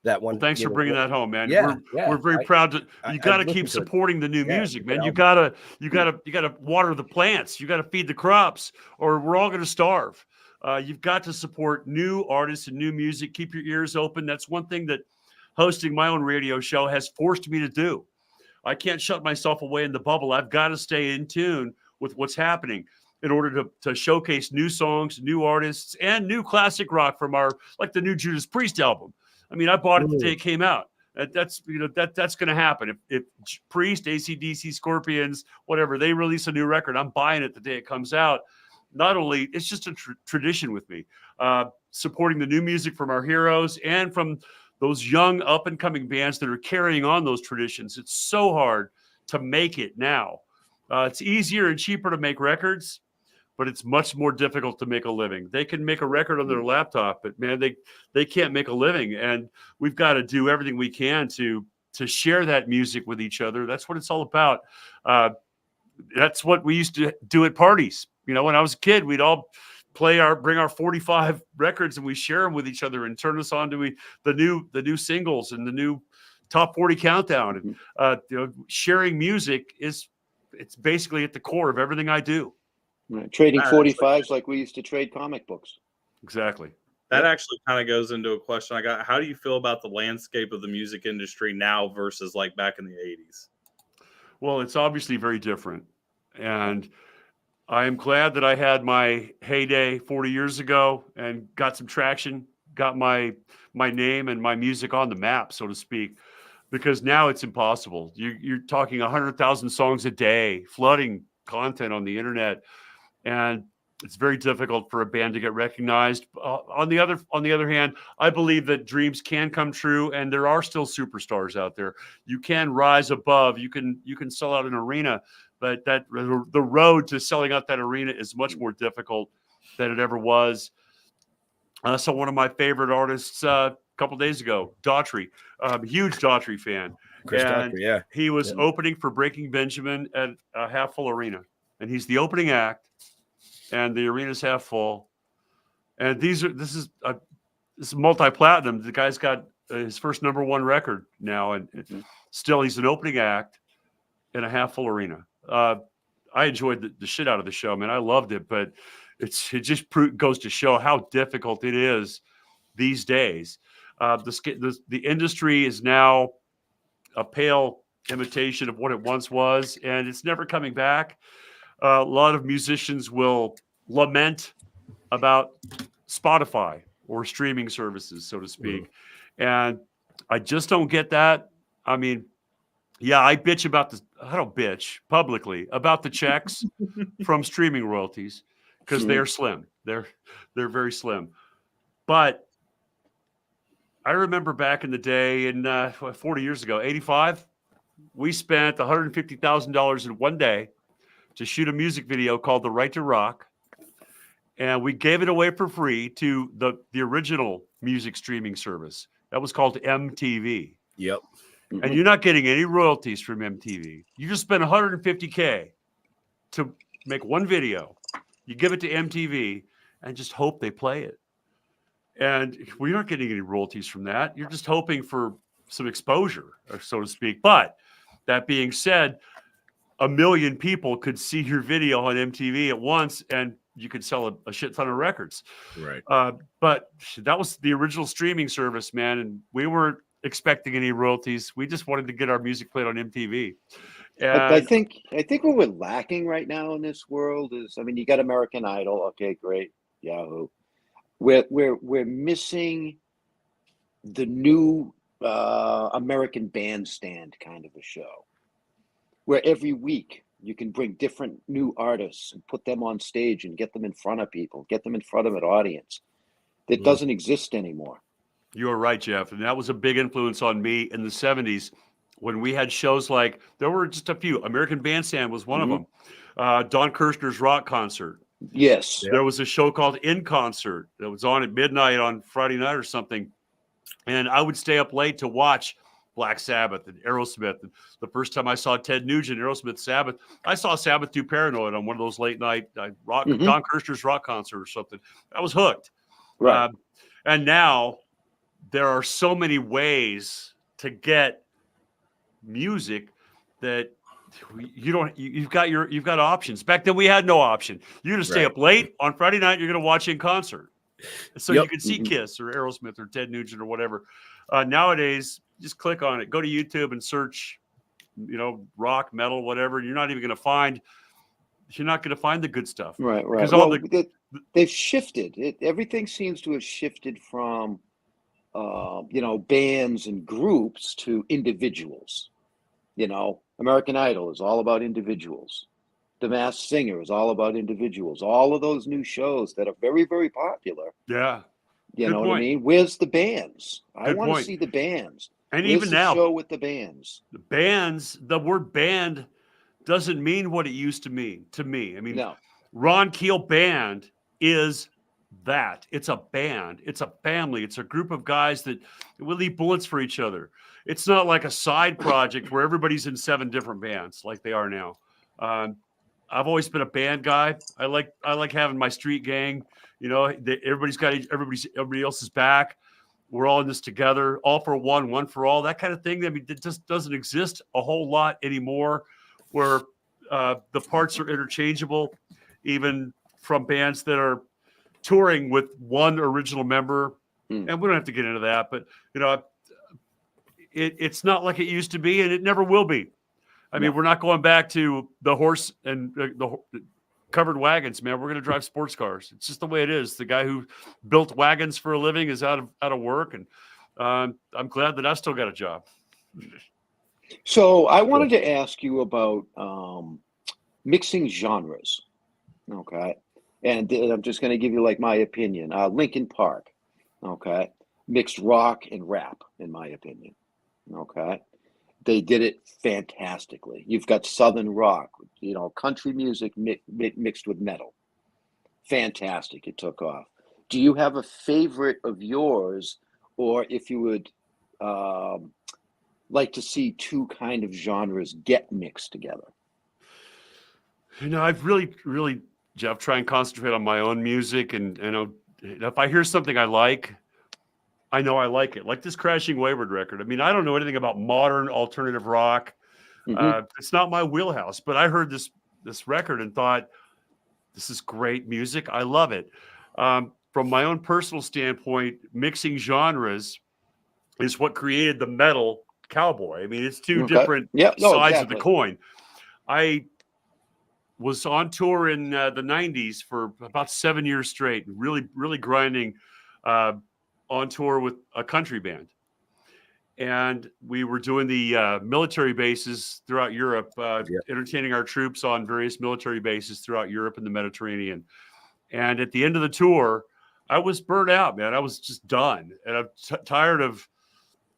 that one. Thanks for bringing that home, man. Yeah, we're very proud to. You got to keep supporting the new music, man. You gotta water the plants. You got to feed the crops, or we're all going to starve. You've got to support new artists and new music. Keep your ears open. That's one thing that hosting my own radio show has forced me to do. I can't shut myself away in the bubble. I've got to stay in tune with what's happening in order to showcase new songs, new artists, and new classic rock from like the new Judas Priest album. I mean, I bought it the day it came out. That's going to happen. If Priest, AC/DC, Scorpions, whatever, they release a new record, I'm buying it the day it comes out. Not only, it's just a tradition with me, supporting the new music from our heroes and from those young up and coming bands that are carrying on those traditions. It's so hard to make it now. It's easier and cheaper to make records, but it's much more difficult to make a living. They can make a record on their laptop, but man, they can't make a living. And we've got to do everything we can to share that music with each other. That's what it's all about. That's what we used to do at parties. You know, when I was a kid, we'd all bring our 45 records and we share them with each other and turn us on to the new singles and the new top 40 countdown. And sharing music it's basically at the core of everything I do. Right. Trading 45s like we used to trade comic books. Exactly. That actually kind of goes into a question I got. How do you feel about the landscape of the music industry now versus like back in the 80s? Well, it's obviously very different. And I am glad that I had my heyday 40 years ago and got some traction, got my name and my music on the map, so to speak, because now it's impossible. You're talking 100,000 songs a day, flooding content on the internet. And it's very difficult for a band to get recognized. On the other hand, I believe that dreams can come true, and there are still superstars out there. You can rise above. You can sell out an arena, but the road to selling out that arena is much more difficult than it ever was. So one of my favorite artists a couple days ago, Daughtry, huge Daughtry fan, Daughtry, yeah. He was opening for Breaking Benjamin at a half full arena, and he's the opening act. And the arena's half full, and this is multi-platinum. The guy's got his first #1 record now, and still he's an opening act in a half full arena. I enjoyed the shit out of the show, man. I loved it, but it just goes to show how difficult it is these days. The industry is now a pale imitation of what it once was, and it's never coming back. A lot of musicians will lament about Spotify or streaming services, so to speak. And I just don't get that. I mean, yeah, I don't bitch publicly about the checks from streaming royalties because they are slim. They're very slim. But I remember back in the day in 40 years ago, 85, we spent $150,000 in one day to shoot a music video called The Right to Rock. And we gave it away for free to the original music streaming service. That was called MTV. Yep. And you're not getting any royalties from MTV. You just spend $150K to make one video. You give it to MTV and just hope they play it. And we aren't getting any royalties from that. You're just hoping for some exposure, so to speak. But that being said, 1 million people could see your video on MTV at once, and you could sell a shit ton of records. Right. But that was the original streaming service, man, and we weren't expecting any royalties. We just wanted to get our music played on MTV. And I think what we're lacking right now in this world is, I mean, you got American Idol, okay, great, Yahoo. We're missing the new American Bandstand kind of a show, where every week you can bring different new artists and put them on stage and get them in front of people, get them in front of an audience. That doesn't exist anymore. You're right, Jeff. And that was a big influence on me in the 70s when we had shows like, there were just a few. American Bandstand was one of them. Don Kirshner's rock concert. Yes. There was a show called In Concert that was on at midnight on Friday night or something. And I would stay up late to watch Black Sabbath and Aerosmith. And the first time I saw Ted Nugent, Aerosmith, Sabbath, I saw Sabbath do Paranoid on one of those late night rock, Don Kirshner's rock concert or something. I was hooked. Right. And now there are so many ways to get music that you've got options. Back then we had no option. You're going to stay up late on Friday night. You're going to watch In Concert. So you can see Kiss or Aerosmith or Ted Nugent or whatever. Nowadays, just click on it. Go to YouTube and search, rock, metal, whatever. You're not going to find the good stuff. Right. Because Well, they've shifted. Everything seems to have shifted from, bands and groups to individuals. American Idol is all about individuals. The Masked Singer is all about individuals. All of those new shows that are very, very popular. Yeah. You Good know what I point. mean? Where's the bands? I Good want to point. see the bands. And Where's even the now, show with the bands? the word band doesn't mean what it used to mean to me. I mean, No. Ron Keel Band is that. It's a band. It's a family. It's a group of guys that will leave bullets for each other. It's not like a side project where everybody's in 7 different bands like they are now. I've always been a band guy. I like having my street gang. Everybody else's back. We're all in this together, all for one for all, that kind of thing. I mean, it just doesn't exist a whole lot anymore, where the parts are interchangeable, even from bands that are touring with one original member. And we don't have to get into that, but it's not like it used to be, and it never will be. I mean, we're not going back to the horse and the covered wagons, man. We're going to drive sports cars. It's just the way it is. The guy who built wagons for a living is out of work, and I'm glad that I still got a job. So I wanted to ask you about mixing genres. Okay. And I'm just going to give you like my opinion. Linkin Park. Okay. Mixed rock and rap, in my opinion. Okay. They did it fantastically. You've got Southern rock, country music mixed with metal. Fantastic. It took off. Do you have a favorite of yours, or if you would like to see two kind of genres get mixed together? I've really, Jeff, try and concentrate on my own music. And if I hear something I like, I know I like it. Like this Crashing Wayward record. I mean, I don't know anything about modern alternative rock. It's not my wheelhouse, but I heard this record and thought, this is great music. I love it. From my own personal standpoint, mixing genres is what created the metal cowboy. I mean, it's two different sides of the coin. I was on tour in the 90s for about 7 years straight, really, really grinding on tour with a country band. And we were doing the military bases throughout Europe, entertaining our troops on various military bases throughout Europe and the Mediterranean. And at the end of the tour, I was burnt out, man. I was just done. And I'm tired of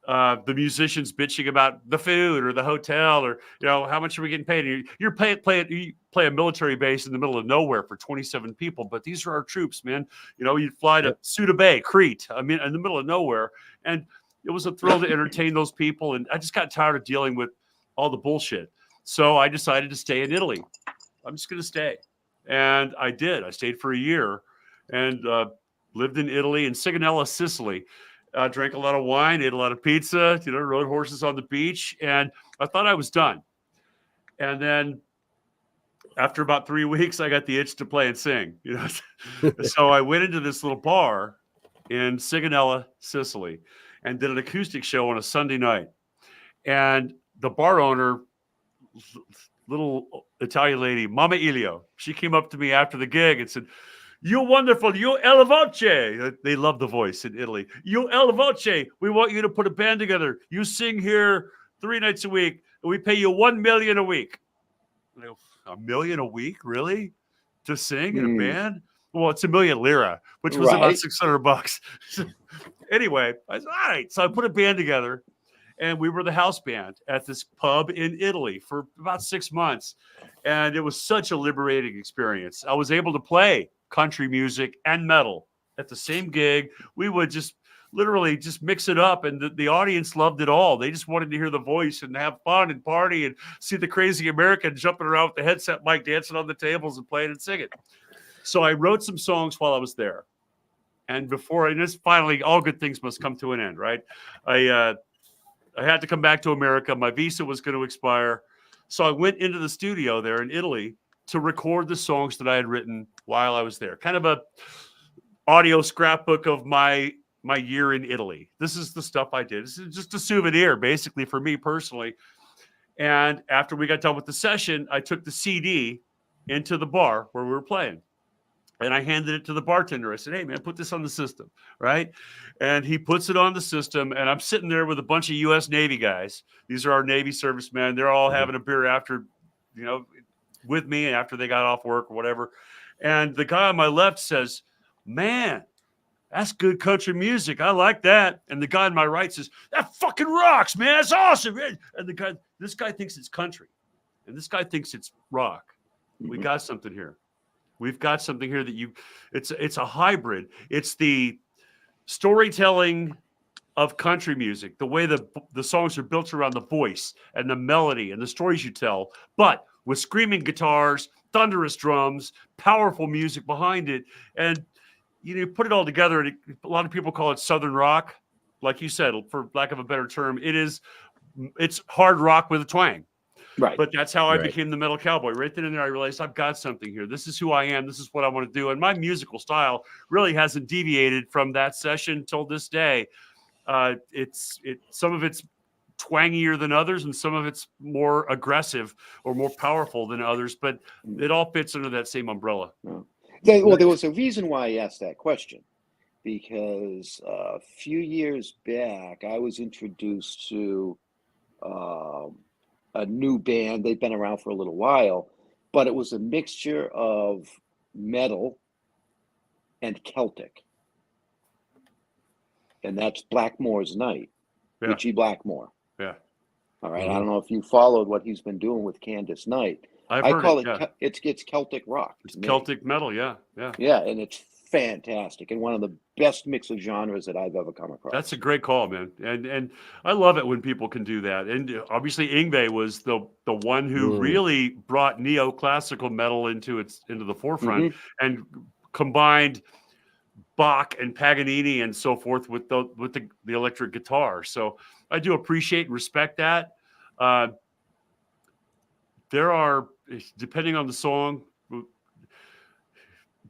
the musicians bitching about the food or the hotel or, how much are we getting paid? You play a military base in the middle of nowhere for 27 people, but these are our troops, man. You'd fly to Suda Bay, Crete, I mean, in the middle of nowhere. And it was a thrill to entertain those people. And I just got tired of dealing with all the bullshit. So I decided to stay in Italy. I'm just going to stay. And I did. I stayed for a year and lived in Italy, in Sigonella, Sicily. Drank a lot of wine, ate a lot of pizza, rode horses on the beach. And I thought I was done. And then after about 3 weeks, I got the itch to play and sing. So I went into this little bar in Sigonella, Sicily, and did an acoustic show on a Sunday night. And the bar owner, little Italian lady, Mama Elio, she came up to me after the gig and said, "You're wonderful. You el voce." They love the voice in Italy. "You el voce. We want you to put a band together. You sing here 3 nights a week, and we pay you $1 million a week." I go, $1 million a week, really, to sing in a band? Well, it's $1 million lira, which was about $600. Anyway, I said, all right. So I put a band together, and we were the house band at this pub in Italy for about 6 months. And it was such a liberating experience. I was able to play country music and metal at the same gig. We would just literally just mix it up, and the audience loved it all. They just wanted to hear the voice and have fun and party and see the crazy American jumping around with the headset mic, dancing on the tables and playing and singing. So I wrote some songs while I was there. And this finally, all good things must come to an end, right? I had to come back to America. My visa was going to expire. So I went into the studio there in Italy to record the songs that I had written while I was there. Kind of a audio scrapbook of my my year in Italy. This is the stuff I did. This is just a souvenir, basically, for me personally. And after we got done with the session, I took the CD into the bar where we were playing. And I handed it to the bartender. I said, hey, man, put this on the system, right? And he puts it on the system. And I'm sitting there with a bunch of U.S. Navy guys. These are our Navy servicemen. They're all having a beer after, with me after they got off work or whatever. And the guy on my left says, man, that's good country music. I like that. And the guy on my right says, that fucking rocks, man. That's awesome. And this guy thinks it's country. And this guy thinks it's rock. We got something here. We've got something here that it's a hybrid. It's the storytelling of country music, the way the songs are built around the voice and the melody and the stories you tell, but with screaming guitars, thunderous drums, powerful music behind it. And you put it all together, and a lot of people call it Southern rock. Like you said, for lack of a better term, it's hard rock with a twang. Right. But that's how I became the metal cowboy. Right then and there, I realized I've got something here. This is who I am. This is what I want to do. And my musical style really hasn't deviated from that session till this day. Some of it's twangier than others, and some of it's more aggressive or more powerful than others. But it all fits under that same umbrella. Well, there was a reason why I asked that question, because a few years back, I was introduced to a new band. They've been around for a little while, but it was a mixture of metal and Celtic. And that's Blackmore's Night, Richie Blackmore. Yeah. All right. I don't know if you followed what he's been doing with Candace Knight. I call it, it's Celtic rock. It's Celtic metal. Yeah. Yeah. Yeah. And it's fantastic and one of the best mix of genres that I've ever come across. That's a great call, man. And I love it when people can do that. And obviously Yngwie was the one who really brought neoclassical metal into the forefront and combined Bach and Paganini and so forth with the electric guitar. So I do appreciate and respect that. There are, depending on the song,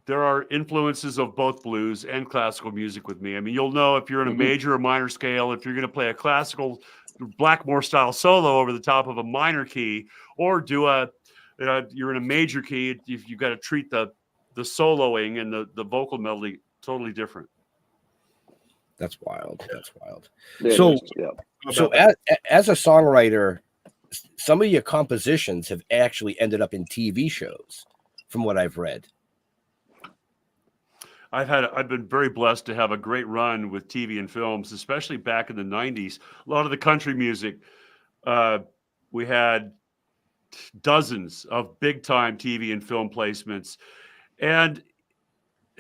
there are influences of both blues and classical music with me. I mean, you'll know if you're in a major or minor scale, if you're going to play a classical Blackmore style solo over the top of a minor key, or you're in a major key, you've got to treat the soloing and the vocal melody totally different. That's wild. That's wild. Yeah, So as a songwriter, some of your compositions have actually ended up in TV shows, from what I've read. I've been very blessed to have a great run with TV and films, especially back in the 90s. A lot of the country music, we had dozens of big time TV and film placements, and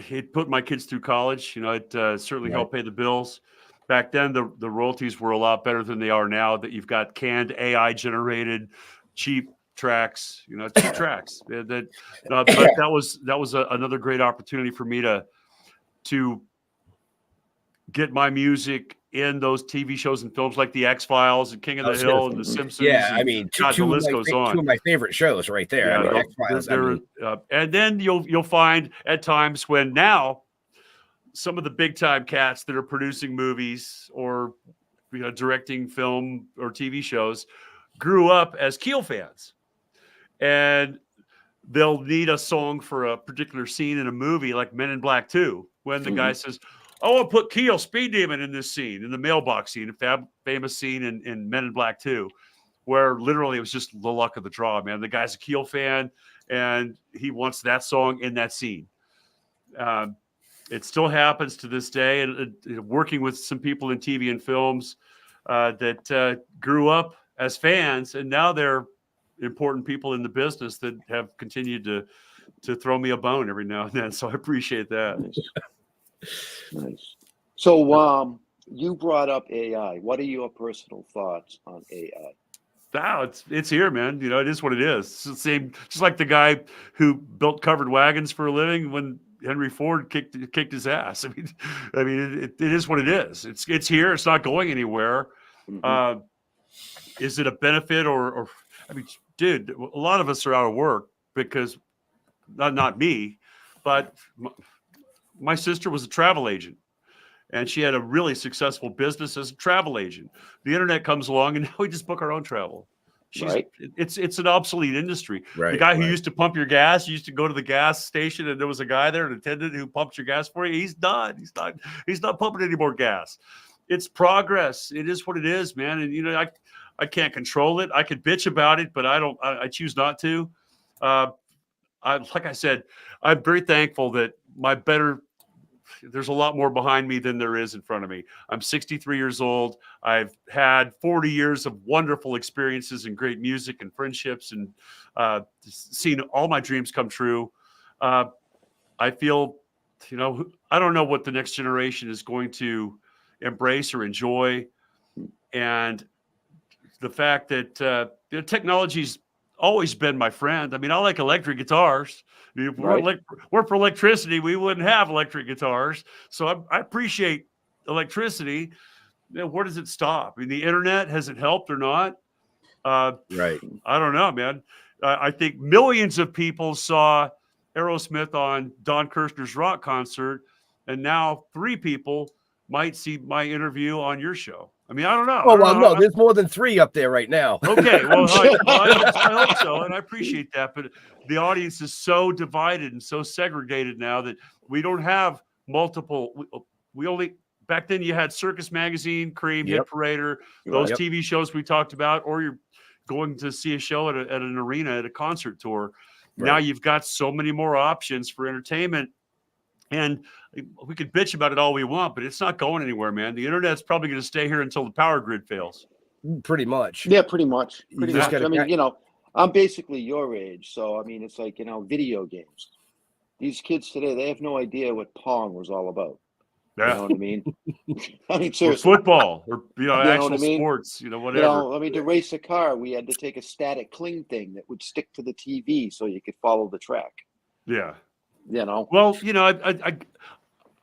it put my kids through college. It certainly helped pay the bills. Back then, the royalties were a lot better than they are now, that you've got canned AI generated cheap tracks, cheap tracks. But that was another great opportunity for me to get my music in those TV shows and films like The X-Files and King of the Hill and The Simpsons. Yeah, I mean, the list goes on. Two of my favorite shows right there. Yeah, I mean, X-Files, and then you'll find at times when now some of the big time cats that are producing movies or directing film or TV shows grew up as Keel fans, and they'll need a song for a particular scene in a movie like Men in Black 2, when the guy says, "Oh, I'll put Keel Speed Demon in this scene, in the mailbox scene," a famous scene in Men in Black 2, where literally it was just the luck of the draw, man. The guy's a Keel fan, and he wants that song in that scene. It still happens to this day, and working with some people in TV and films that grew up as fans, and now they're important people in the business that have continued to throw me a bone every now and then. So I appreciate that. Nice. So you brought up AI. What are your personal thoughts on AI? Wow, it's here, man. It is what it is. It's the same, just like the guy who built covered wagons for a living when Henry Ford kicked his ass. I mean, it is what it is. It's here. It's not going anywhere. Is it a benefit or I mean, dude, a lot of us are out of work because not me, but my sister was a travel agent, and she had a really successful business as a travel agent. The internet comes along, and now we just book our own travel. Right. It's an obsolete industry. Right, the guy who right. used to pump your gas, you used to go to the gas station, and there was a guy there, an attendant who pumped your gas for you. He's done. He's not pumping any more gas. It's progress. It is what it is, man. And you know, I can't control it. I could bitch about it, but I choose not to. Like I said, I'm very thankful that there's a lot more behind me than there is in front of me. I'm 63 years old. I've had 40 years of wonderful experiences and great music and friendships, and seen all my dreams come true. I feel, you know, I don't know what the next generation is going to embrace or enjoy. And the fact that technology's always been my friend. I mean, I like electric guitars. If we're for electricity, we wouldn't have electric guitars. So I appreciate electricity. You know, where does it stop? I mean, the internet, has it helped or not? Right. I don't know, man. I think millions of people saw Aerosmith on Don Kirshner's rock concert, and now 3 people might see my interview on your show. I mean, I don't know. Oh, well, no, there's more than 3 up there right now. Okay, well, I hope so, and I appreciate that. But the audience is so divided and so segregated now that we don't have multiple. We only back then you had Circus Magazine, Cream, Hit Parader, those TV shows we talked about, or you're going to see a show at an arena at a concert tour. Right. Now you've got so many more options for entertainment. And we could bitch about it all we want, but it's not going anywhere, man. The internet's probably going to stay here until the power grid fails. Pretty much. Yeah, pretty much. Pretty much. I mean, you know, I'm basically your age. So, I mean, it's like, you know, video games. These kids today, they have no idea what Pong was all about. Yeah. You know what I mean? I mean, seriously. Or football or, you know, actual sports, you know, whatever. You know, I mean, to race a car, we had to take a static cling thing that would stick to the TV so you could follow the track. Yeah. You know? Well, you know,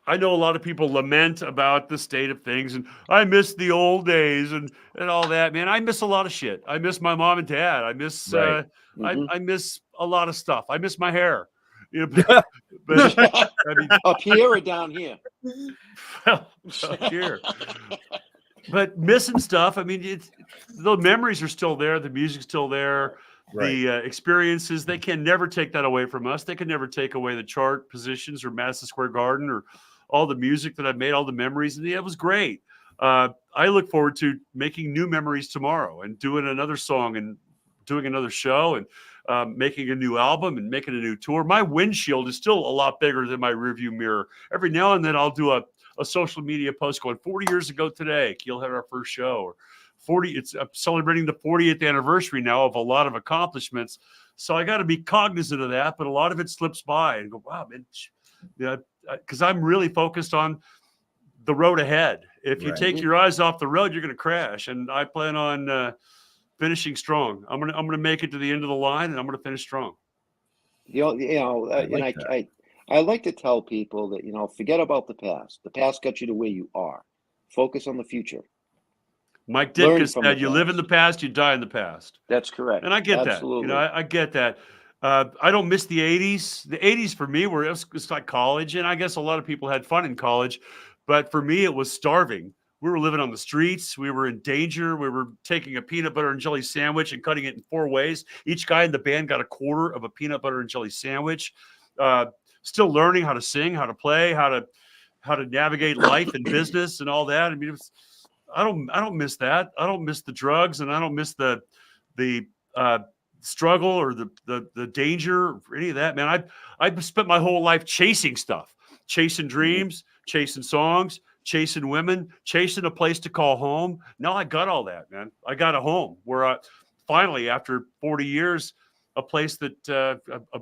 I know a lot of people lament about the state of things, and I miss the old days and all that, man. I miss a lot of shit. I miss my mom and dad. I miss I miss a lot of stuff. I miss my hair. You know, but I mean, up here or down here? Well, up here. But missing stuff. I mean, the memories are still there. The music's still there. Right. The experiences, they can never take that away from us. They can never take away the chart positions or Madison Square Garden or all the music that I've made, all the memories. And yeah, it was great. I look forward to making new memories tomorrow and doing another song and doing another show and making a new album and making a new tour. My windshield is still a lot bigger than my rearview mirror. Every now and then I'll do a social media post going 40 years ago today, Keel had our first show, or 40. It's celebrating the 40th anniversary now of a lot of accomplishments. So I got to be cognizant of that, but a lot of it slips by and go, wow, man, yeah, because I'm really focused on the road ahead. If you take your eyes off the road, you're going to crash. And I plan on finishing strong. I'm gonna make it to the end of the line, and I'm going to finish strong. I like to tell people that, you know, forget about the past. The past got you to where you are. Focus on the future. Mike Ditka said, "You live in the past, you die in the past." That's correct, and I get that. You know, I get that. I don't miss the '80s. The '80s for me were it's like college, and I guess a lot of people had fun in college, but for me it was starving. We were living on the streets. We were in danger. We were taking a peanut butter and jelly sandwich and cutting it in 4 ways. Each guy in the band got a quarter of a peanut butter and jelly sandwich. Still learning how to sing, how to play, how to navigate life and business and all that. I mean, I don't miss that. I don't miss the drugs, and I don't miss the struggle or the danger or any of that, man. I spent my whole life chasing stuff, chasing dreams, chasing songs, chasing women, chasing a place to call home. Now I got all that, man. I got a home where I finally, after 40 years, a place that a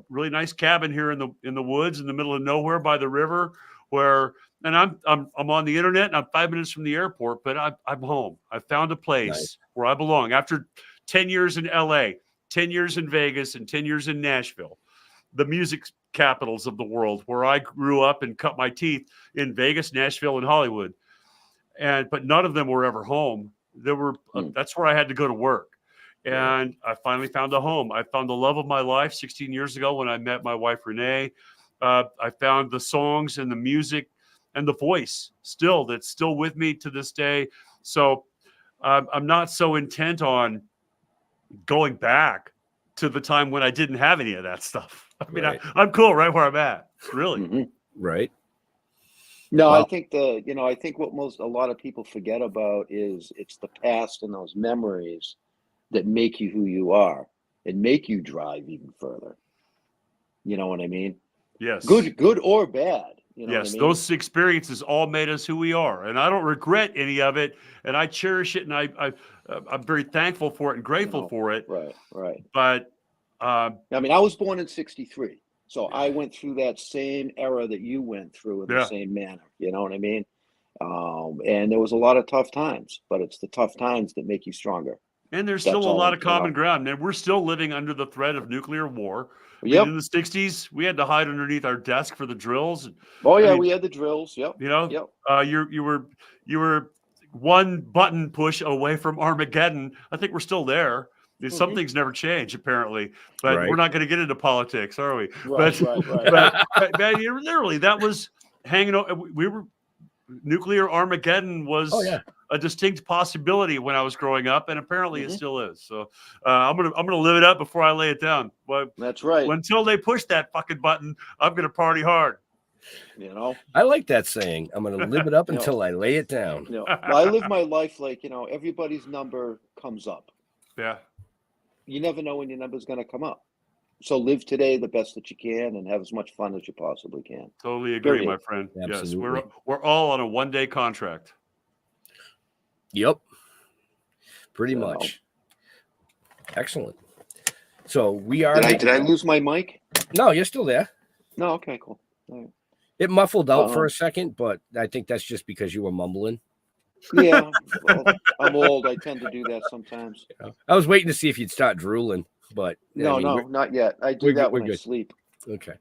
really nice cabin here in the woods in the middle of nowhere by the river, where. And I'm on the internet, and I'm 5 minutes from the airport, but I'm home. I found a place where I belong. After 10 years in LA, 10 years in Vegas, and 10 years in Nashville, the music capitals of the world, where I grew up and cut my teeth in Vegas, Nashville, and Hollywood. But none of them were ever home. That's where I had to go to work. And I finally found a home. I found the love of my life 16 years ago when I met my wife, Renee. I found the songs and the music and the voice that's still with me to this day. So I'm not so intent on going back to the time when I didn't have any of that stuff. I mean, Right. I'm cool right where I'm at, really. Mm-hmm. Right. No, Wow. I think I think what a lot of people forget about is it's the past and those memories that make you who you are and make you drive even further. You know what I mean? Yes. Good or bad. You know Yes, what I mean? those experiences all made us who we are, and I don't regret any of it, and I cherish it, and I'm very thankful for it and grateful for it. Right. But I mean, I was born in '63, so I went through that same era that you went through in the same manner. You know what I mean? And there was a lot of tough times, but it's the tough times that make you stronger. and there's That's still a all, lot of you know. common ground, and we're still living under the threat of nuclear war. I Yep. mean, in the '60s, we had to hide underneath our desk for the drills. Oh I yeah, mean, we had the drills. Yep. you know, Yep. you were one button push away from Armageddon. I think we're still there. Some things never change, apparently, but we're not going to get into politics, are we? Right. But man, literally, that was hanging on. We were nuclear Armageddon was a distinct possibility when I was growing up, and apparently it still is. So I'm gonna live it up before I lay it down. But that's right. Until they push that fucking button, I'm gonna party hard. You know, I like that saying. I'm going to live it up until I lay it down. Well, I live my life like, everybody's number comes up. Yeah. You never know when your number's going to come up. So live today the best that you can and have as much fun as you possibly can. Totally agree, Period. my friend. Absolutely. Yes, we're all on a one-day contract. Yep. Pretty much. Excellent. So we are. Did I lose my mic? No, you're still there. No. Okay. Cool. All right. It muffled out for a second, but I think that's just because you were mumbling. Yeah, well, I'm old. I tend to do that sometimes. I was waiting to see if you'd start drooling, but no, not yet. I do that when I sleep. Okay.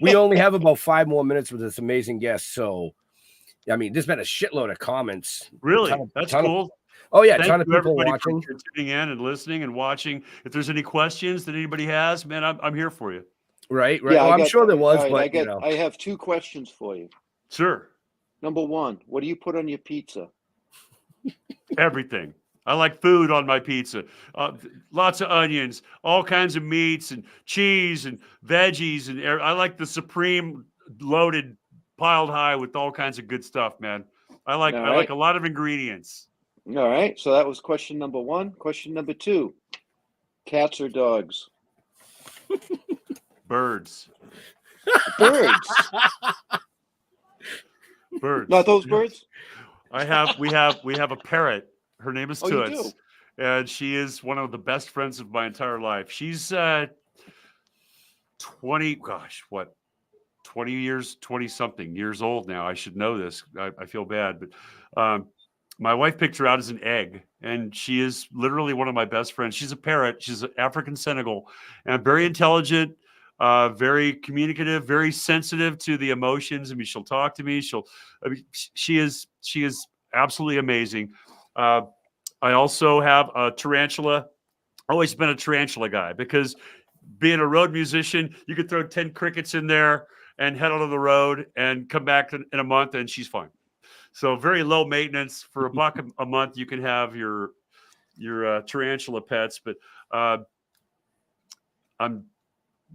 We only have about 5 more minutes with this amazing guest, so I mean, there's been a shitload of comments. Really, that's cool. Ton of people everybody watching, for tuning in and listening and watching. If there's any questions that anybody has, man, I'm here for you. Right. Yeah, well, I'm sure there was, right, but I have 2 questions for you. Sure. Number 1, what do you put on your pizza? Everything. I like food on my pizza. Lots of onions, all kinds of meats and cheese and veggies, and I like the supreme loaded, piled high with all kinds of good stuff, man. I like a lot of ingredients. All right. So that was question number 1. Question number 2: cats or dogs? Birds. Birds. Birds. Not those birds? We have a parrot. Her name is Oh, you Toots. do? And she is one of the best friends of my entire life. She's 20-something years old now. I should know this. I feel bad, but my wife picked her out as an egg, and she is literally one of my best friends. She's a parrot. She's African Senegal, and very intelligent, very communicative, very sensitive to the emotions. I mean, she'll talk to me. She is absolutely amazing. I also have a tarantula. Always been a tarantula guy, because being a road musician, you could throw 10 crickets in there and head out on the road and come back in a month and she's fine. So very low maintenance. For $1 a month, you can have your tarantula pets. But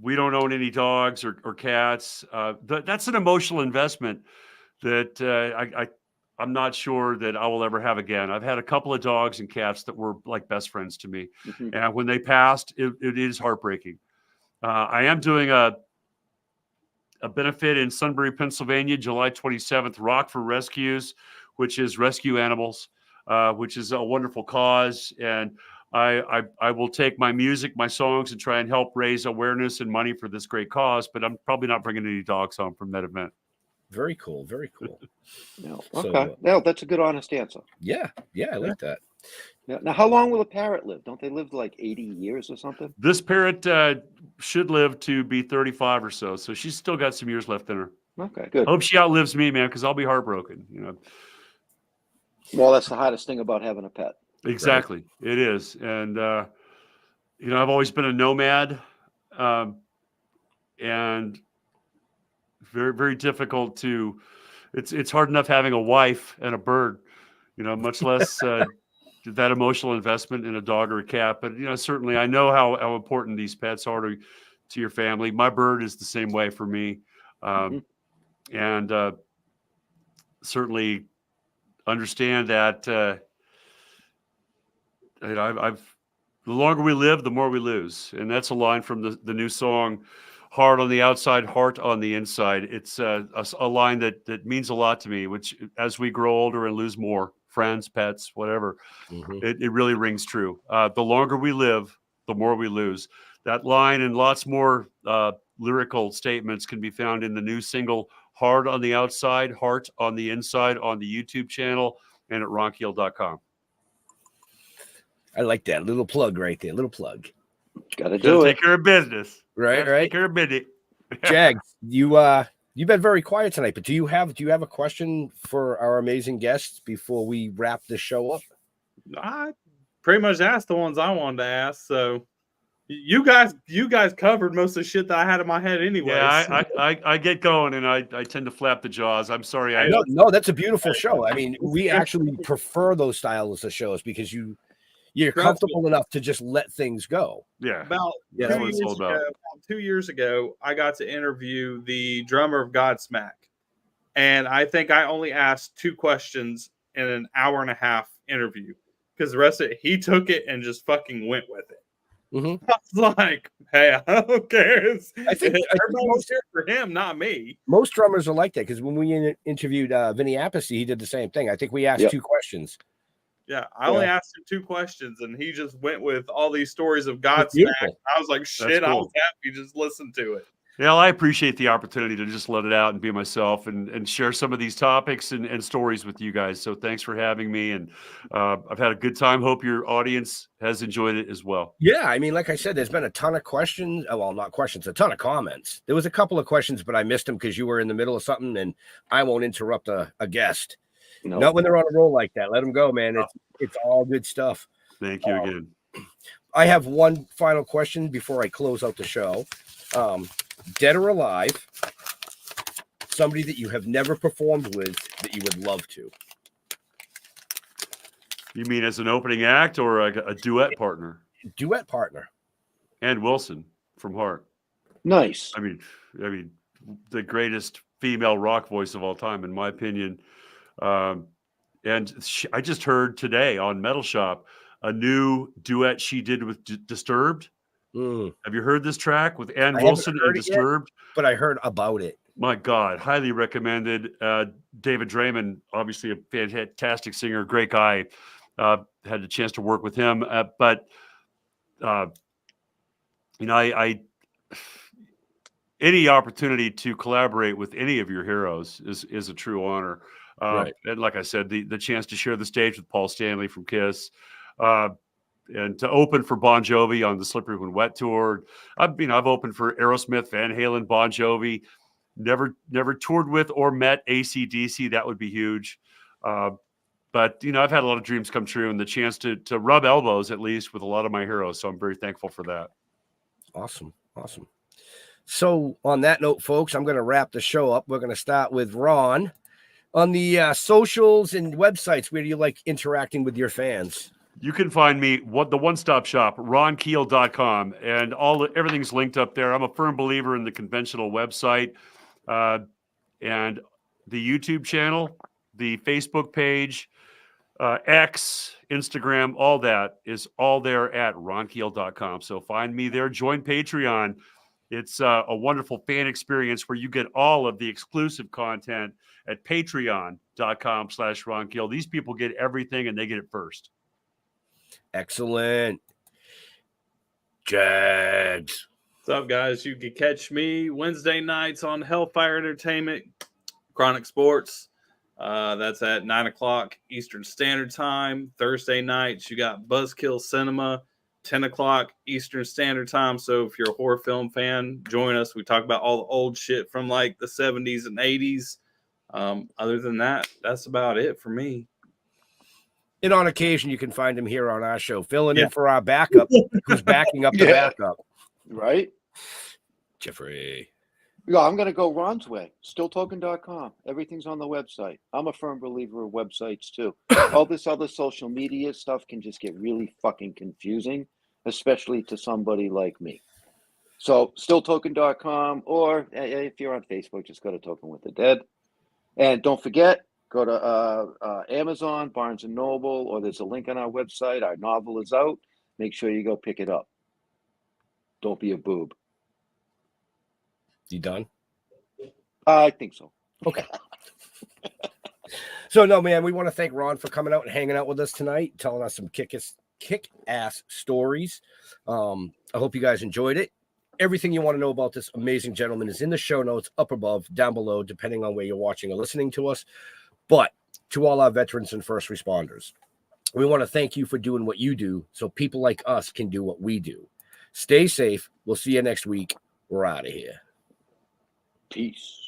we don't own any dogs or cats. That's an emotional investment that I'm not sure that I will ever have again. I've had a couple of dogs and cats that were like best friends to me. Mm-hmm. And when they passed, it is heartbreaking. I am doing a benefit in Sunbury, Pennsylvania, July 27th, Rock for Rescues, which is rescue animals, which is a wonderful cause. And I will take my music, my songs, and try and help raise awareness and money for this great cause. But I'm probably not bringing any dogs home from that event. Very cool. Very cool. No. Okay. No, that's a good, honest answer. Yeah. I like that. Now, how long will a parrot live? Don't they live like 80 years or something? This parrot should live to be 35 or so. So she's still got some years left in her. Okay, good. I hope she outlives me, man, because I'll be heartbroken. Well, that's the hardest thing about having a pet. Exactly. Right? It is. And, I've always been a nomad. And very, very difficult to. It's hard enough having a wife and a bird, much less that emotional investment in a dog or a cat. But certainly, I know how important these pets are to your family. My bird is the same way for me, and certainly understand that. I've the longer we live, the more we lose, and that's a line from the new song, "Heart on the Outside, Heart on the Inside." It's a line that means a lot to me. Which, as we grow older and lose more friends, pets, whatever, it really rings true. The longer we live, the more we lose. That line and lots more lyrical statements can be found in the new single, "Hard on the Outside, Heart on the Inside," on the YouTube channel and at ronkeel.com. I like that little plug right there. Little plug. Gotta do it. Take care of business. Right. Take care of business. Jags, you've been very quiet tonight, but do you have a question for our amazing guests before we wrap this show up? I pretty much asked the ones I wanted to ask. So you guys covered most of the shit that I had in my head anyway. Yeah, I get going and I tend to flap the jaws. I'm sorry. No, that's a beautiful show. I mean, we actually prefer those styles of shows because you're comfortable enough to just let things go. Yeah. About 2 years ago, I got to interview the drummer of Godsmack. And I think I only asked 2 questions in an hour and a half interview because the rest of it, he took it and just fucking went with it. I was like, hey, I don't care. I think everybody was here for him, not me. Most drummers are like that because when we interviewed Vinny Appice, he did the same thing. I think we asked 2 questions. Yeah, I only asked him 2 questions, and he just went with all these stories of Godsmack. I was like, shit, cool. I was happy. Just listen to it. Yeah, I appreciate the opportunity to just let it out and be myself and share some of these topics and stories with you guys. So thanks for having me, and I've had a good time. Hope your audience has enjoyed it as well. Yeah, I mean, like I said, there's been a ton of questions. Well, not questions, a ton of comments. There was a couple of questions, but I missed them because you were in the middle of something, and I won't interrupt a guest. Nope. Not when they're on a roll like that. Let them go, man. It's all good stuff. Thank you again. I have one final question before I close out the show. Dead or alive, somebody that you have never performed with that you would love to. You mean as an opening act or a duet partner? Duet partner. Ann Wilson from Heart. Nice. I mean, the greatest female rock voice of all time, in my opinion. And I just heard today on Metal Shop a new duet she did with Disturbed. Have you heard this track with Ann Wilson and Disturbed? But I heard about it. My God, highly recommended. David Draymond, obviously a fantastic singer, great guy. Had a chance to work with him, but I any opportunity to collaborate with any of your heroes is a true honor. Right. And like I said, the chance to share the stage with Paul Stanley from Kiss, and to open for Bon Jovi on the Slippery When Wet tour. I've opened for Aerosmith, Van Halen, Bon Jovi. Never toured with or met AC/DC. That would be huge. But I've had a lot of dreams come true, and the chance to rub elbows at least with a lot of my heroes. So I'm very thankful for that. Awesome. So on that note, folks, I'm going to wrap the show up. We're going to start with Ron. On the socials and websites, where do you like interacting with your fans? You can find me the one-stop shop, ronkeel.com, and everything's linked up there. I'm a firm believer in the conventional website, and the YouTube channel, the Facebook page, X, Instagram, all that is all there at ronkeel.com. So find me there. Join Patreon. It's a wonderful fan experience where you get all of the exclusive content at patreon.com/Ron Keel. These people get everything and they get it first. Excellent. Jags. What's up, guys? You can catch me Wednesday nights on Hellfire Entertainment, Chronic Sports. That's at 9:00 Eastern Standard Time. Thursday nights, you got Buzzkill Cinema, 10:00 Eastern Standard Time. So if you're a horror film fan, join us. We talk about all the old shit from like the 70s and 80s. Other than that, that's about it for me. And on occasion, you can find him here on our show, filling in for our backup, who's backing up the backup. Right? Jeffrey. Yeah, I'm going to go Ron's way. Stilltoken.com. Everything's on the website. I'm a firm believer of websites too. All this other social media stuff can just get really fucking confusing, especially to somebody like me. So stilltoken.com, or if you're on Facebook, just go to Token with the Dead. And don't forget, go to Amazon, Barnes & Noble, or there's a link on our website. Our novel is out. Make sure you go pick it up. Don't be a boob. You done? I think so. Okay. So, no, man, we want to thank Ron for coming out and hanging out with us tonight, telling us some kick-ass stories. I hope you guys enjoyed it. Everything you want to know about this amazing gentleman is in the show notes, up above, down below, depending on where you're watching or listening to us. But to all our veterans and first responders, we want to thank you for doing what you do so people like us can do what we do. Stay safe. We'll see you next week. We're out of here. Peace.